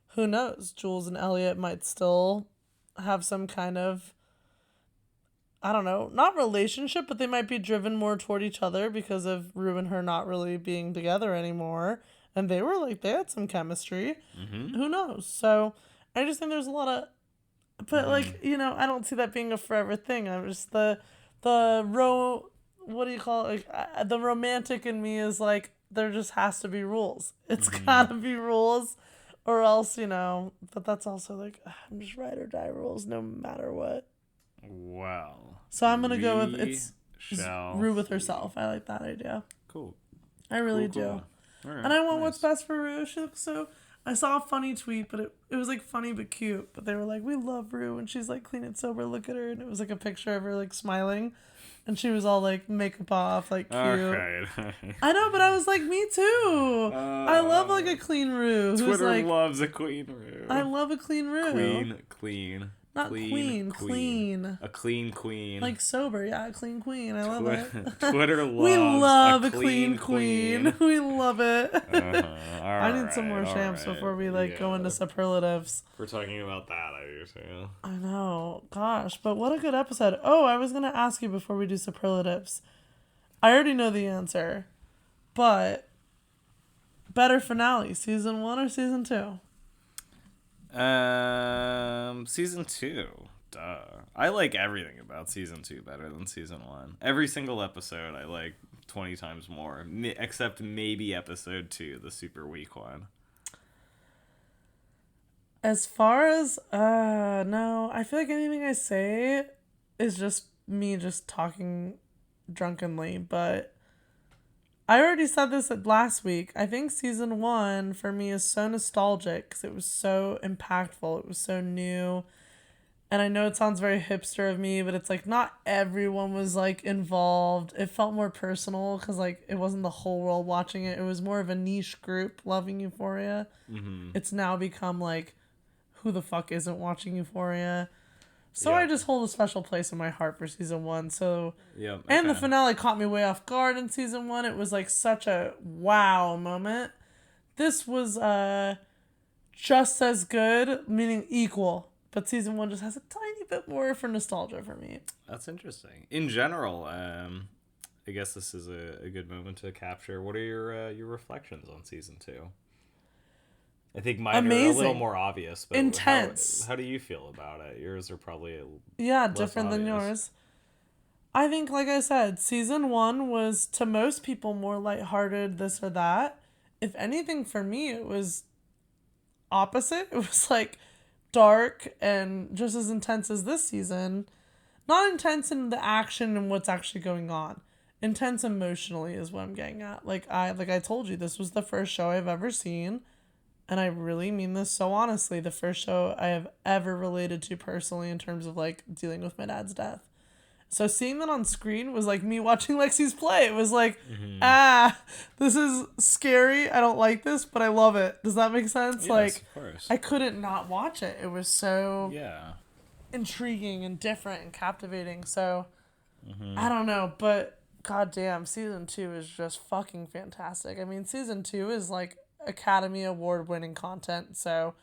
who knows? Jules and Elliot might still have some kind of, I don't know, not relationship, but they might be driven more toward each other because of Rue and her not really being together anymore. And they were like, they had some chemistry. Mm-hmm. Who knows? So I just think there's a lot of, but like, you know, I don't see that being a forever thing. I'm just what do you call it? Like, the romantic in me is like, there just has to be rules. It's gotta be rules or else, you know, but that's also like, I'm just ride or die rules no matter what. Well. So I'm going to go with Rue with see. herself. I like that idea. Cool. I really do. All right, And I want what's best for Rue. She looks so... I saw a funny tweet, but it was like funny but cute. But they were like, we love Rue. And she's like clean and sober. Look at her. And it was like a picture of her like smiling. And she was all like makeup off, like cute. Alright. I know, but I was like, me too. I love like a clean Rue. Twitter like, loves a clean Rue. I love a clean Rue. Clean. Not clean. A clean queen. Like sober, yeah, a clean queen. I love it. Twitter loves we love a clean queen. We love it. I need Right, some more champs before we like go into superlatives. We're talking about that, I do too. I know. Gosh, but what a good episode. Oh, I was going to ask you before we do superlatives. I already know the answer. But better finale, season 1 or season 2? Season 2. Duh. I like everything about season 2 better than season 1. Every single episode I like 20 times more, except maybe episode 2, the super weak one. As far as no, I feel like anything I say is just me just talking drunkenly, but I already said this last week. I think season 1 for me is so nostalgic because it was so impactful. It was so new. And I know it sounds very hipster of me, but it's like not everyone was like involved. It felt more personal because like it wasn't the whole world watching it. It was more of a niche group loving Euphoria. Mm-hmm. It's now become like, who the fuck isn't watching Euphoria? So I just hold a special place in my heart for season 1. So and the finale caught me way off guard in season 1. It was like such a wow moment. This was just as good, meaning equal. But season 1 just has a tiny bit more for nostalgia for me. That's interesting. In general, I guess this is a good moment to capture. What are your reflections on season 2? I think mine are a little more obvious. But intense. How do you feel about it? Yours are probably different than yours. I think, like I said, season 1 was, to most people, more lighthearted, this or that. If anything, for me, it was opposite. It was, like, dark and just as intense as this season. Not intense in the action and what's actually going on. Intense emotionally is what I'm getting at. Like I told you, this was the first show I've ever seen. And I really mean this so honestly. The first show I have ever related to personally in terms of, like, dealing with my dad's death. So seeing that on screen was like me watching Lexi's play. It was like, this is scary. I don't like this, but I love it. Does that make sense? Yes, like, of course. I couldn't not watch it. It was so intriguing and different and captivating. So, I don't know. But, goddamn, season 2 is just fucking fantastic. I mean, season 2 is, like, Academy Award winning content. So,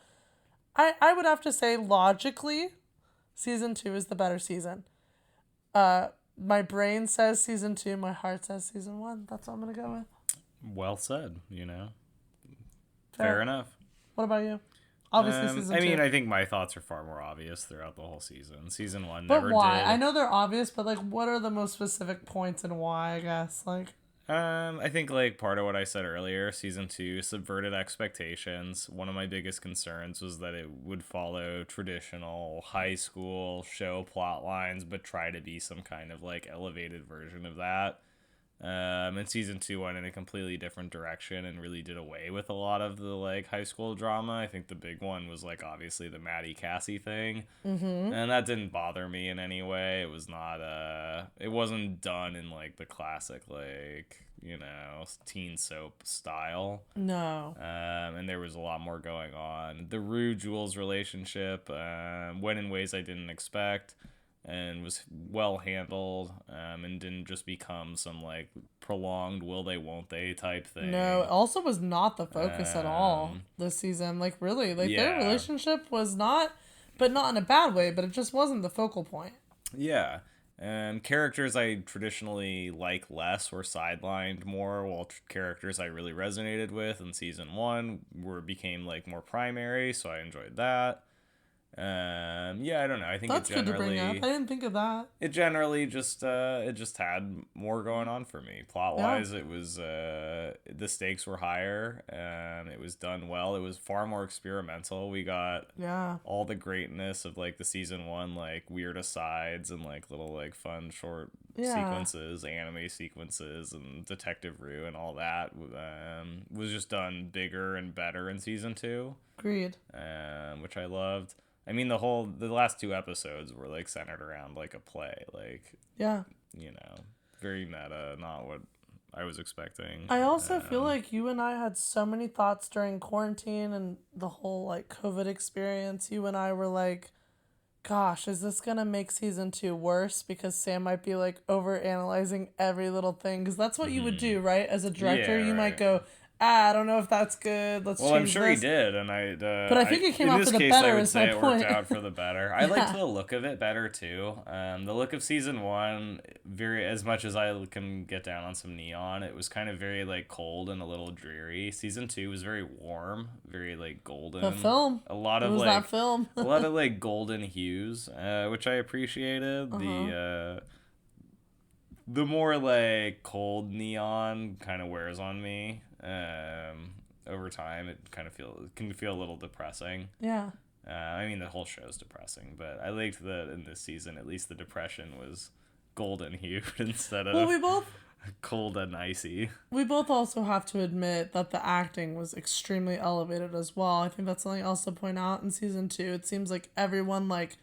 I would have to say, logically, season 2 is the better season. My brain says season 2, my heart says season 1. That's what I'm gonna go with. Well said, Fair enough. What about you? Obviously season 2. I mean, I think my thoughts are far more obvious throughout the whole season. Season 1 but never why? did. I know they're obvious, but like, what are the most specific points and why? I guess like. I think, like, part of what I said earlier, season 2 subverted expectations. One of my biggest concerns was that it would follow traditional high school show plot lines, but try to be some kind of, like, elevated version of that. And season 2 went in a completely different direction and really did away with a lot of the, like, high school drama. I think the big one was, like, obviously the Maddie Cassie thing. Mm-hmm. And that didn't bother me in any way. It was not, it wasn't done in, like, the classic, like, teen soap style. No. And there was a lot more going on. The Rue Jules relationship went in ways I didn't expect. and was well handled, and didn't just become some like prolonged will they won't they type thing. No, it also was not the focus at all this season. Like, really, like their relationship was not, but not in a bad way, but it just wasn't the focal point. Yeah. Characters I traditionally like less were sidelined more, while characters I really resonated with in season 1 became like more primary, so I enjoyed that. Yeah, I don't know. I think That's good to bring up. I didn't think of that. It generally just had more going on for me. Plot wise, it was the stakes were higher. It was done well. It was far more experimental. We got all the greatness of like the season 1 like weird asides and like little like fun short sequences, anime sequences, and Detective Rue and all that was just done bigger and better in season 2. Agreed. Which I loved. I mean, the last 2 episodes were like centered around like a play, like very meta, not what I was expecting. I also feel like you and I had so many thoughts during quarantine and the whole like COVID experience. You and I were like, gosh, is this gonna make season 2 worse because Sam might be like over analyzing every little thing? Because that's what you would do, right? As a director, you might go, I don't know if that's good. Let's change this. Well, I'm sure he did, and but I think it came out for the better. I would say it worked out for the better. I liked the look of it better too. The look of season 1, as much as I can get down on some neon, it was kind of very like cold and a little dreary. Season 2 was very warm, very like golden. The film. A lot of like film. A lot of like golden hues, which I appreciated. The more like cold neon kind of wears on me. Over time, it can feel a little depressing. Yeah. I mean, the whole show's depressing, but I liked that in this season, at least the depression was golden hued instead of cold and icy. We both also have to admit that the acting was extremely elevated as well. I think that's something else to point out in season 2. It seems like everyone like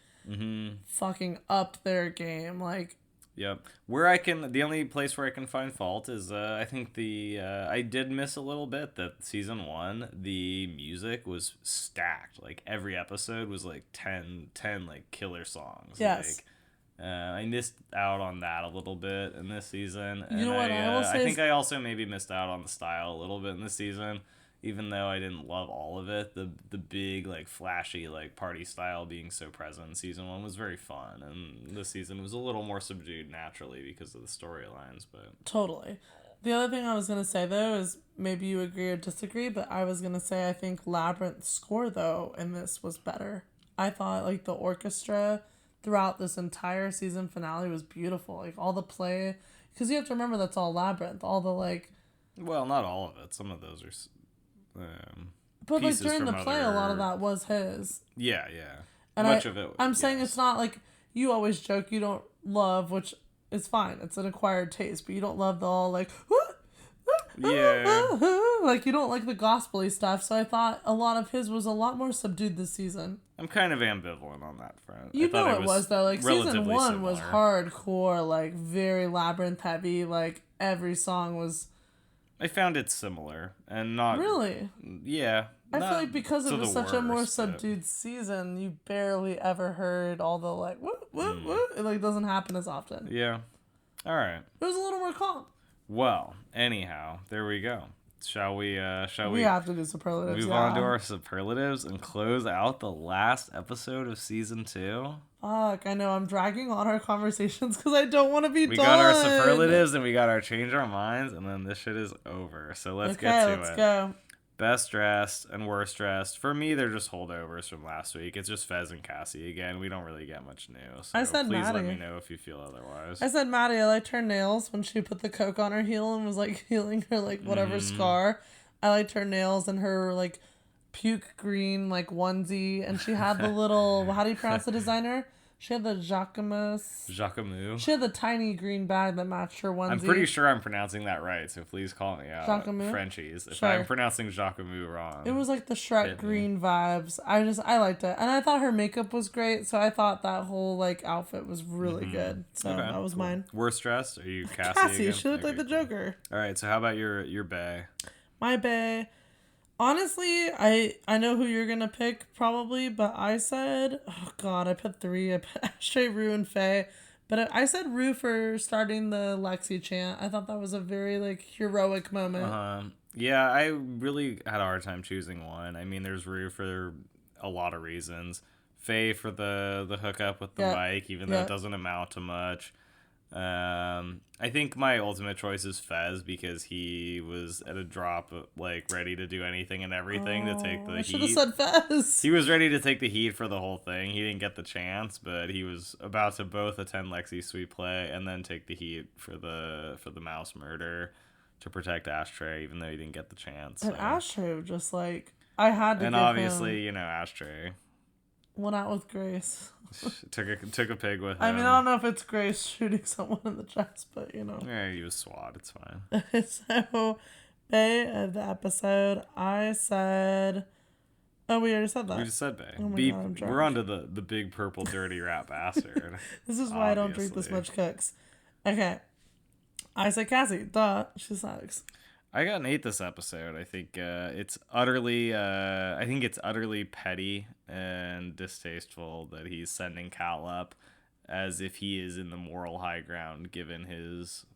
fucking upped their game. Like, yep. The only place where I can find fault is, I think I did miss a little bit that season 1, the music was stacked. Like, every episode was like 10 like killer songs. Yes. Like, I missed out on that a little bit in this season. You know what I will say? I think I also maybe missed out on the style a little bit in this season. Even though I didn't love all of it, the big, like, flashy, like, party style being so present in season 1 was very fun. And this season was a little more subdued naturally because of the storylines, but... Totally. The other thing I was going to say, though, is maybe you agree or disagree, but I was going to say I think Labyrinth's score, though, in this was better. I thought, like, the orchestra throughout this entire season finale was beautiful. Like, all the play... Because you have to remember that's all Labyrinth. All the, like... Well, not all of it. Some of those are... but like during the play, a lot of that was his. Yeah. And much of it. I'm saying it's not like you always joke you don't love, which is fine. It's an acquired taste, but you don't love the all like. Like you don't like the gospel-y stuff. So I thought a lot of his was a lot more subdued this season. I'm kind of ambivalent on that front. You know it was though. Like season 1 was hardcore, like very Labyrinth heavy. Like every song was. I found it similar and not really. Yeah, I feel like because it was such a more subdued season, you barely ever heard all the like what. It like doesn't happen as often. Yeah. All right. It was a little more calm. Well, anyhow, there we go. Shall we? We have to do superlatives. Move on to our superlatives and close out the last episode of season 2. Fuck, I know I'm dragging on our conversations because I don't want to be done. We got our superlatives and we got our change our minds, and then this shit is over. So let's get to it. Let's go. Best dressed and worst dressed. For me, they're just holdovers from last week. It's just Fez and Cassie again. We don't really get much new. So I said please Maddie. let me know if you feel otherwise. I said Maddie. I liked her nails when she put the coke on her heel and was like healing her like whatever scar. I liked her nails and her like puke green like onesie, and she had the little how do you pronounce the designer? She had the Jacquemus. She had the tiny green bag that matched her onesie. I'm pretty sure I'm pronouncing that right, so please call me out. Jacquemus? Frenchies. If sure. I'm pronouncing Jacquemus wrong. It was like the Shrek green vibes. I liked it. And I thought her makeup was great, so I thought that whole like outfit was really good. So that was mine. Worst dressed? Are you Cassie? Cassie, she looked like the Joker. All right, so how about your bae? My bae. Honestly, I know who you're gonna pick probably, but I said, oh god, I put three. I put Ashtray, Rue, and Faye. But I said Rue for starting the Lexi chant. I thought that was a very like heroic moment. Yeah, I really had a hard time choosing one. I mean, there's Rue for a lot of reasons. Faye for the hookup with the Yeah, mic, even though it yeah. doesn't amount to much. I think my ultimate choice is Fez because he was at a drop, like ready to do anything and everything to take the I should have heat. said Fez. He was ready to take the heat for the whole thing. He didn't get the chance, but he was about to both attend Lexi's sweet play and then take the heat for the mouse murder to protect Ashtray, even though he didn't get the chance. And So. Ashtray just like I had to And give obviously, him Ashtray one out with Grace. took a pig with him. I mean, I don't know if it's Grace shooting someone in the chest, but Yeah, he was SWAT. It's fine. So, Bay of the episode, I said. Oh, we already said that. We just said Bay. Oh my God, I'm drunk. We're on to the big purple dirty rat bastard. This is why I don't drink this much Cooks. Okay. I said Cassie. Duh. She sucks. I got an 8 this episode. I think it's utterly petty and distasteful that he's sending Cal up as if he is in the moral high ground, given his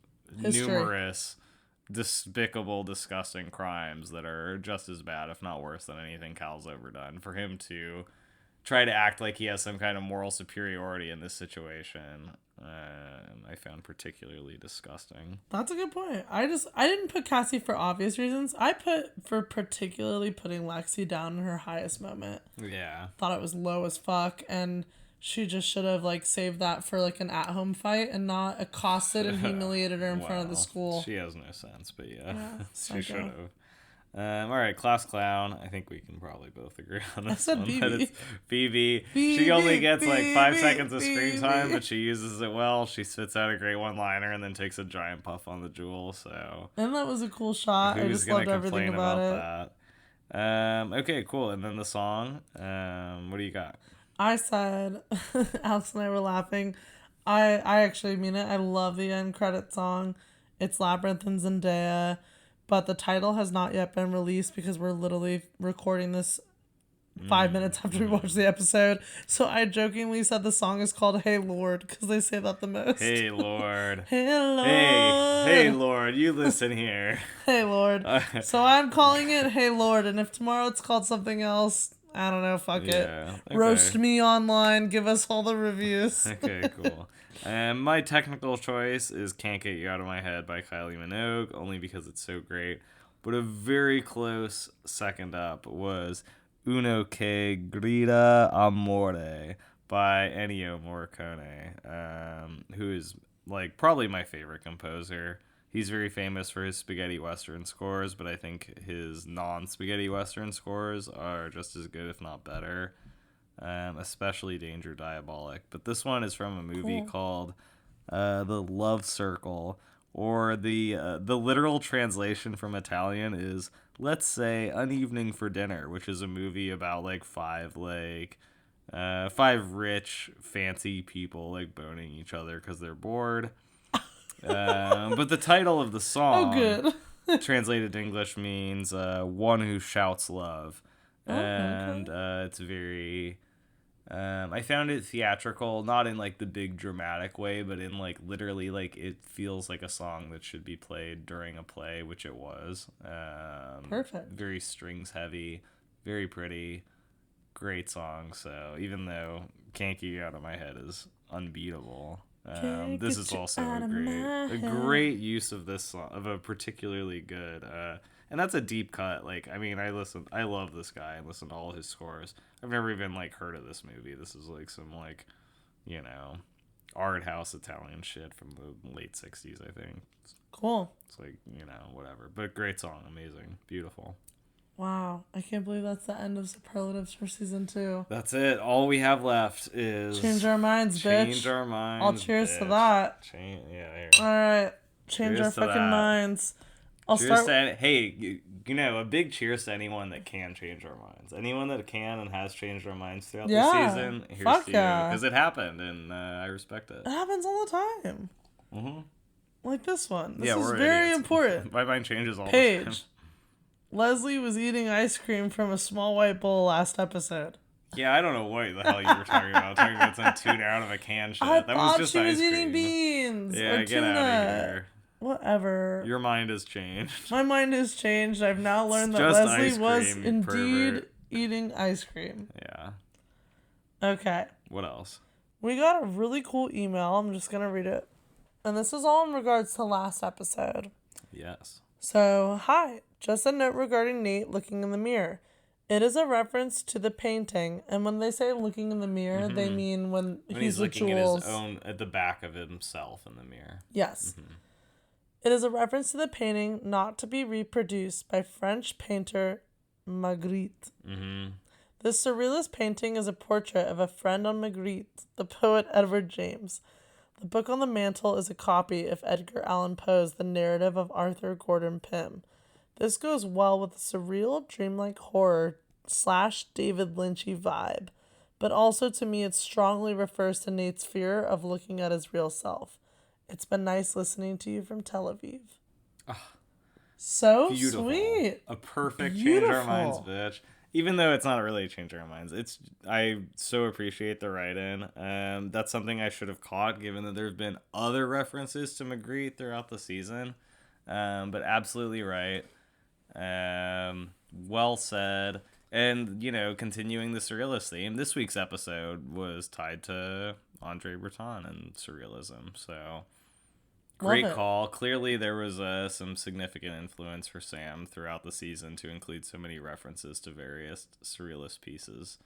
History. numerous despicable, disgusting crimes that are just as bad, if not worse, than anything Cal's ever done. For him to try to act like he has some kind of moral superiority in this situation, I found particularly disgusting. That's a good point. I didn't put Cassie for obvious reasons. I put for particularly putting Lexi down in her highest moment. Yeah. Thought it was low as fuck, and she just should have like saved that for like an at-home fight and not accosted and humiliated her in front of the school. She has no sense, but yeah she psycho. should have. All right, class clown. I think we can probably both agree on this. I said one. Phoebe. It's Phoebe. She only gets like 5 seconds of screen time, but she uses it well. She spits out a great one-liner and then takes a giant puff on the jewel. So And that was a cool shot. I just loved everything about it. That? Okay, cool. And then the song. What do you got? I said, Alex and I were laughing. I actually mean it. I love the end credit song. It's Labyrinth and Zendaya, but the title has not yet been released because we're literally recording this 5 minutes after we watched the episode. So I jokingly said the song is called Hey Lord because they say that the most. Hey Lord. Hey Lord. Hey Lord, you listen here. Hey Lord. So I'm calling it Hey Lord, and if tomorrow it's called something else, I don't know, fuck it. Okay. Roast me online, give us all the reviews. Okay, cool. My technical choice is Can't Get You Out of My Head by Kylie Minogue, only because it's so great. But a very close second up was Uno che grida amore by Ennio Morricone, who is like probably my favorite composer. He's very famous for his spaghetti western scores, but I think his non-spaghetti western scores are just as good, if not better. Especially Danger Diabolic. But this one is from a movie called The Love Circle, or the literal translation from Italian is, let's say, An Evening for Dinner, which is a movie about like five rich fancy people like boning each other because they're bored. But the title of the song, translated to English, means one who shouts love. And it's very I found it theatrical, not in like the big dramatic way, but in like literally like it feels like a song that should be played during a play, which it was. Perfect. Very strings heavy, very pretty, great song. So even though Can't Get You Out of My Head is unbeatable, this is also a great use of this song, of a particularly good and that's a deep cut. Like, I mean, I love this guy and listen to all his scores. I've never even like heard of this movie. This is like some like, art house Italian shit from the late 60s, I think. Cool. It's like, whatever. But great song, amazing, beautiful. Wow, I can't believe that's the end of superlatives for season 2. That's it. All we have left is change our minds, bitch. Change our minds. All cheers to that. Here. All right, change our fucking minds. Hey, a big cheers to anyone that can change our minds. Anyone that can and has changed our minds throughout the season. Here's to you, because it happened, and I respect it. It happens all the time. Mm-hmm. Like this one. This is very important. My mind changes all the Paige. time. Leslie was eating ice cream from a small white bowl last episode. Yeah, I don't know what the hell you were talking about. Talking about some tuna out of a can shit. I That was thought just she was ice eating cream. beans Yeah, or get tuna. out of here. Whatever. Your mind has changed. My mind has changed. I've now learned that just Leslie ice was cream, indeed pervert. eating ice cream. Yeah. Okay. What else? We got a really cool email. I'm just going to read it. And this is all in regards to last episode. Yes. So, hi. Just a note regarding Nate looking in the mirror. It is a reference to the painting, and when they say looking in the mirror, they mean when he's with looking Jules. at the back of himself in the mirror. Yes. It is a reference to the painting not to be reproduced by French painter Magritte. This surrealist painting is a portrait of a friend on Magritte, the poet Edward James. The book on the mantle is a copy of Edgar Allan Poe's The Narrative of Arthur Gordon Pym. This goes well with the surreal, dreamlike horror / David Lynchy vibe, but also to me it strongly refers to Nate's fear of looking at his real self. It's been nice listening to you from Tel Aviv. So Beautiful. sweet. A perfect Beautiful. change our minds, bitch. Even though it's not really a change our minds, I so appreciate the write-in. That's something I should have caught, given that there's been other references to Magritte throughout the season. But absolutely right. Well said. And, continuing the surrealist theme, this week's episode was tied to Andre Breton and surrealism. So, great call. Clearly, there was some significant influence for Sam throughout the season to include so many references to various surrealist pieces.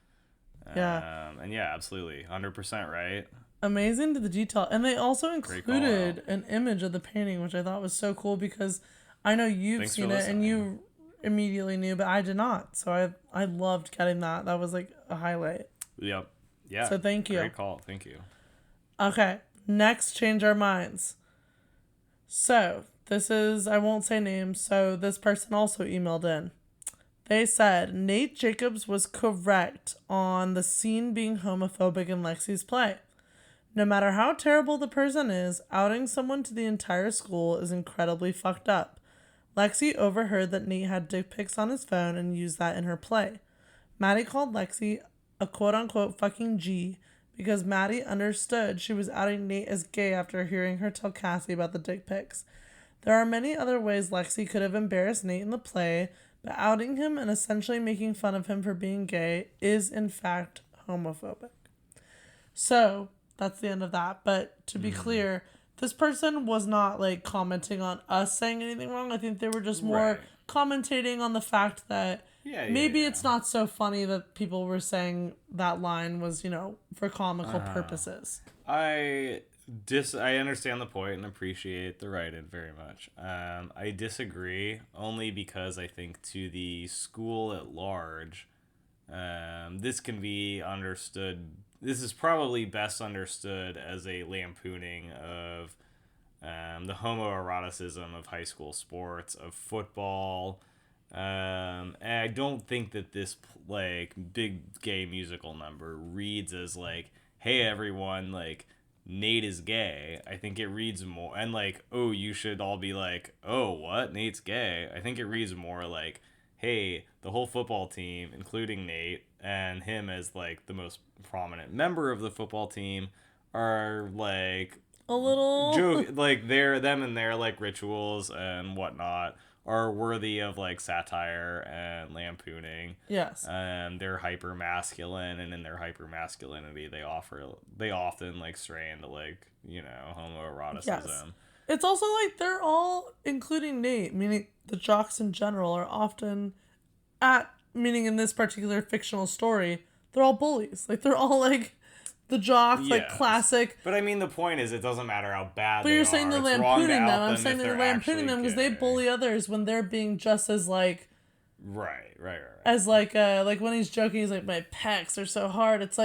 Yeah. And yeah, absolutely. 100% right. Amazing to the detail. And they also included an image of the painting, which I thought was so cool because I know you've seen it and you immediately knew, but I did not. So I loved getting that. That was like a highlight. Yep. Yeah. So thank you. Great call. Thank you. Okay. Next, change our minds. So this is, I won't say names. So this person also emailed in. They said Nate Jacobs was correct on the scene being homophobic in Lexi's play. No matter how terrible the person is, outing someone to the entire school is incredibly fucked up. Lexi overheard that Nate had dick pics on his phone and used that in her play. Maddie called Lexi a quote-unquote fucking G because Maddie understood she was outing Nate as gay after hearing her tell Cassie about the dick pics. There are many other ways Lexi could have embarrassed Nate in the play, but outing him and essentially making fun of him for being gay is in fact homophobic. So that's the end of that. But to be clear, this person was not like commenting on us saying anything wrong. I think they were just more commentating on the fact that maybe it's not so funny that people were saying that line was, for comical purposes. I understand the point and appreciate the write-in very much. I disagree only because I think to the school at large, this can be understood. This is probably best understood as a lampooning of the homoeroticism of high school sports, of football. And I don't think that this big gay musical number reads as hey everyone, Nate is gay. I think it reads more, and oh, you should all be oh, what? Nate's gay. I think it reads more hey, the whole football team, including Nate, and him as the most prominent member of the football team, are a little joke, them and their rituals and whatnot are worthy of satire and lampooning. Yes. And they're hyper masculine, and in their hyper masculinity they often stray into homoeroticism. Yes. It's also they're all, including Nate, meaning the jocks in general, are often meaning in this particular fictional story, they're all bullies. They're all the jocks, classic. But I mean, the point is, it doesn't matter how bad. But you're saying they're lampooning them. I'm saying they're lampooning them because they bully others when they're being just as right. As when he's joking, he's my pecs are so hard. It's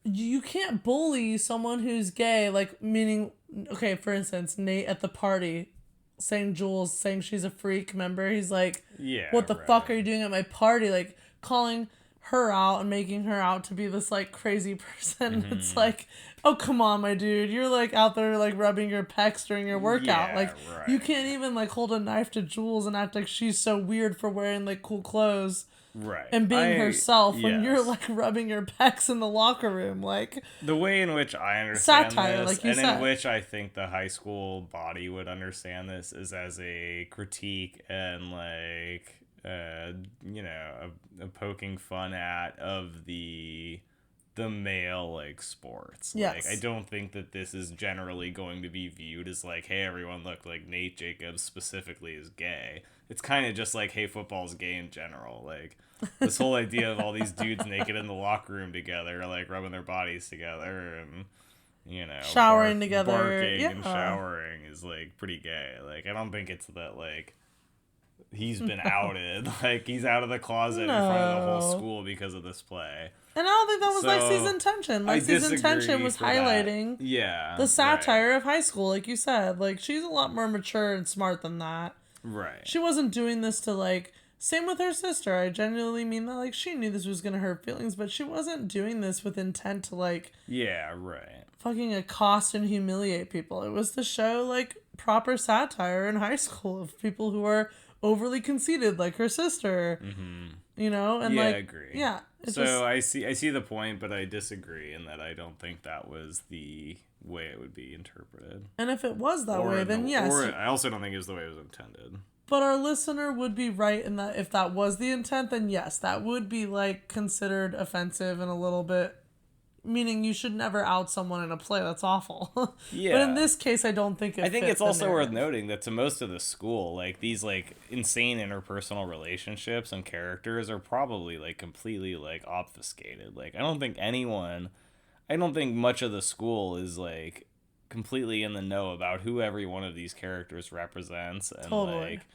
you can't bully someone who's gay. Meaning, okay, for instance, Nate at the party saying Jules saying she's a freak. Remember, he's what the fuck are you doing at my party? Calling her out and making her out to be this like crazy person. Mm-hmm. It's like, oh, come on, my dude, you're like out there like rubbing your pecs during your workout. Yeah, like right. you can't even like hold a knife to Jules and act like she's so weird for wearing like cool clothes. Right. And being herself when you're yes. like rubbing your pecs in the locker room. Like, the way in which I understand satire, this, like you and said. in which I think the high school body would understand this, is as a critique and like you know, a poking fun at of the male like sports. Yes. Like I don't think that this is generally going to be viewed as like, hey, everyone, look, like Nate Jacobs specifically is gay. It's kind of just like, hey, football's gay in general. Like this whole idea of all these dudes naked in the locker room together, like rubbing their bodies together and, you know, showering together, barking yeah. and showering is like pretty gay. Like I don't think it's that like he's been outed, like he's out of the closet in front of the whole school because of this play. And I don't think that was Lexi's intention. Lexi's intention was highlighting the satire of high school, like you said. Like, she's a lot more mature and smart than that. Right. She wasn't doing this to, like... Same with her sister. I genuinely mean that, like, she knew this was going to hurt feelings, but she wasn't doing this with intent to, like... Yeah, right. Fucking accost and humiliate people. It was to show, like, proper satire in high school of people who are overly conceited, like her sister. Mm-hmm. You know? And, yeah, like... I agree. Yeah. So I see the point, but I disagree in that I don't think that was the way it would be interpreted. And if it was that way, then yes. Or I also don't think it was the way it was intended. But our listener would be right in that if that was the intent, then yes, that would be like considered offensive and a little bit, meaning you should never out someone in a play. That's awful. Yeah. But in this case, I don't think I think it's also worth noting that to most of the school, like these like insane interpersonal relationships and characters are probably like completely like obfuscated. Like I don't think much of the school is like completely in the know about who every one of these characters represents, and like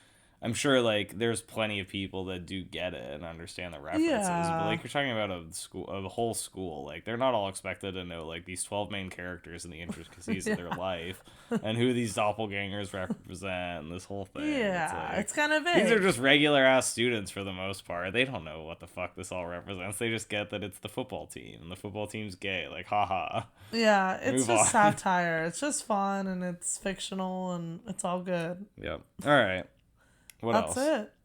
I'm sure like there's plenty of people that do get it and understand the references, but like you're talking about a whole school, like they're not all expected to know like these 12 main characters and the intricacies of their life and who these doppelgangers represent and this whole thing. Yeah, it's kind of vague. These are just regular ass students for the most part. They don't know what the fuck this all represents. They just get that it's the football team and the football team's gay. Like, haha. Yeah, it's just satire. It's just fun and it's fictional and it's all good. Yep. All right. What else?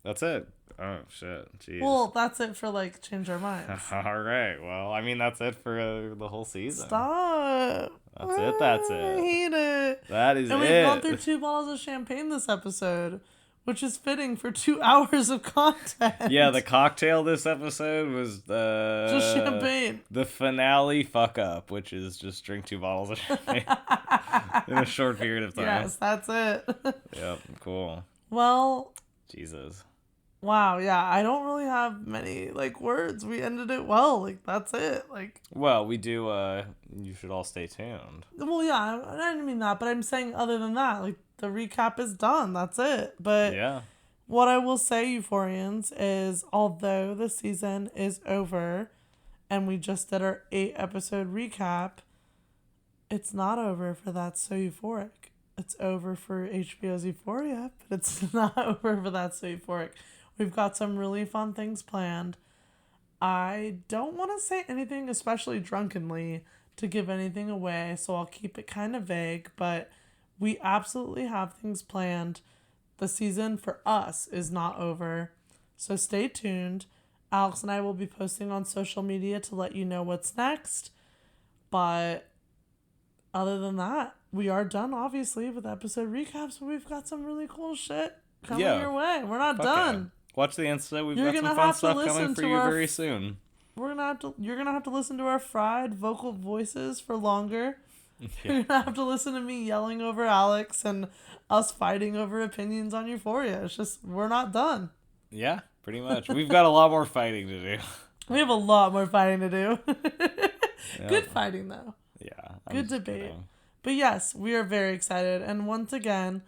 That's it. Oh, shit. Jeez. Well, that's it for, like, Change Our Minds. All right. Well, I mean, that's it for the whole season. Stop. That's it. I hate it. That is it. And we've gone through 2 bottles of champagne this episode, which is fitting for 2 hours of content. Yeah, the cocktail this episode was just champagne. The finale fuck up, which is just drink 2 bottles of champagne in a short period of time. Yes, that's it. Yep, cool. Well... Jesus. Wow, yeah, I don't really have many, like, words. We ended it well. Like, that's it. Like... Well, we do, you should all stay tuned. Well, yeah, I didn't mean that, but I'm saying other than that, like, the recap is done. That's it. But yeah. What I will say, Euphorians, is although the season is over and we just did our 8-episode recap, it's not over for That's So Euphoric. It's over for HBO's Euphoria, but it's not over for That's So Euphoric. We've got some really fun things planned. I don't want to say anything, especially drunkenly, to give anything away, so I'll keep it kind of vague, but we absolutely have things planned. The season for us is not over, so stay tuned. Alex and I will be posting on social media to let you know what's next, but other than that, we are done, obviously, with episode recaps, but we've got some really cool shit coming your way. We're not done. Yeah. Watch the Insta. We've got some fun stuff coming for you very soon. You're gonna have to listen to our fried vocal voices for longer. Yeah. You're gonna have to listen to me yelling over Alex and us fighting over opinions on Euphoria. It's just, we're not done. Yeah, pretty much. We've got a lot more fighting to do. We have a lot more fighting to do. Yep. Good fighting, though. Yeah. Good debate. Kidding. But yes, we are very excited. And once again,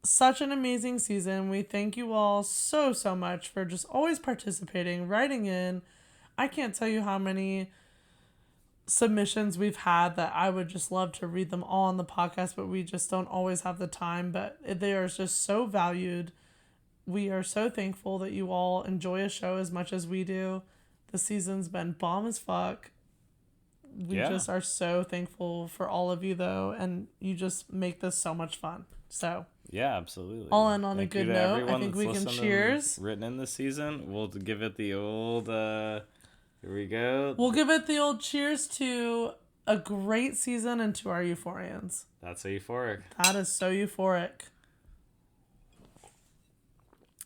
such an amazing season. We thank you all so, so much for just always participating, writing in. I can't tell you how many submissions we've had that I would just love to read them all on the podcast, but we just don't always have the time. But they are just so valued. We are so thankful that you all enjoy a show as much as we do. The season's been bomb as fuck. We Yeah. just are so thankful for all of you, though, and you just make this so much fun. So, Yeah, absolutely. all in on a Thank you good to note. I everyone think that's we can listened cheers. and written in this season. We'll give it the old, here we go. We'll give it the old cheers to a great season and to our Euphorians. That's a Euphoric. That is so euphoric.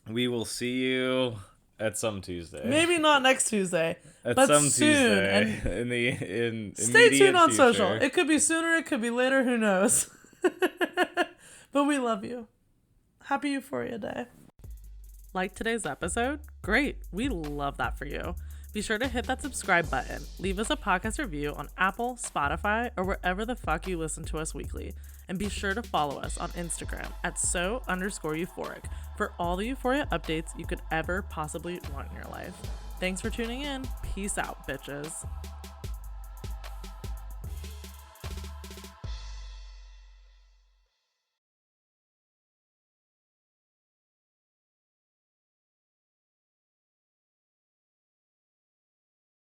We will see you at some Tuesday. Maybe not next Tuesday, At but some soon. Tuesday. And in stay tuned on future. social. It could be sooner, it could be later, who knows. But we love you. Happy Euphoria Day. Like today's episode? Great. We love that for you. Be sure to hit that subscribe button. Leave us a podcast review on Apple, Spotify, or wherever the fuck you listen to us weekly. And be sure to follow us on Instagram at so_euphoric for all the Euphoria updates you could ever possibly want in your life. Thanks for tuning in. Peace out, bitches.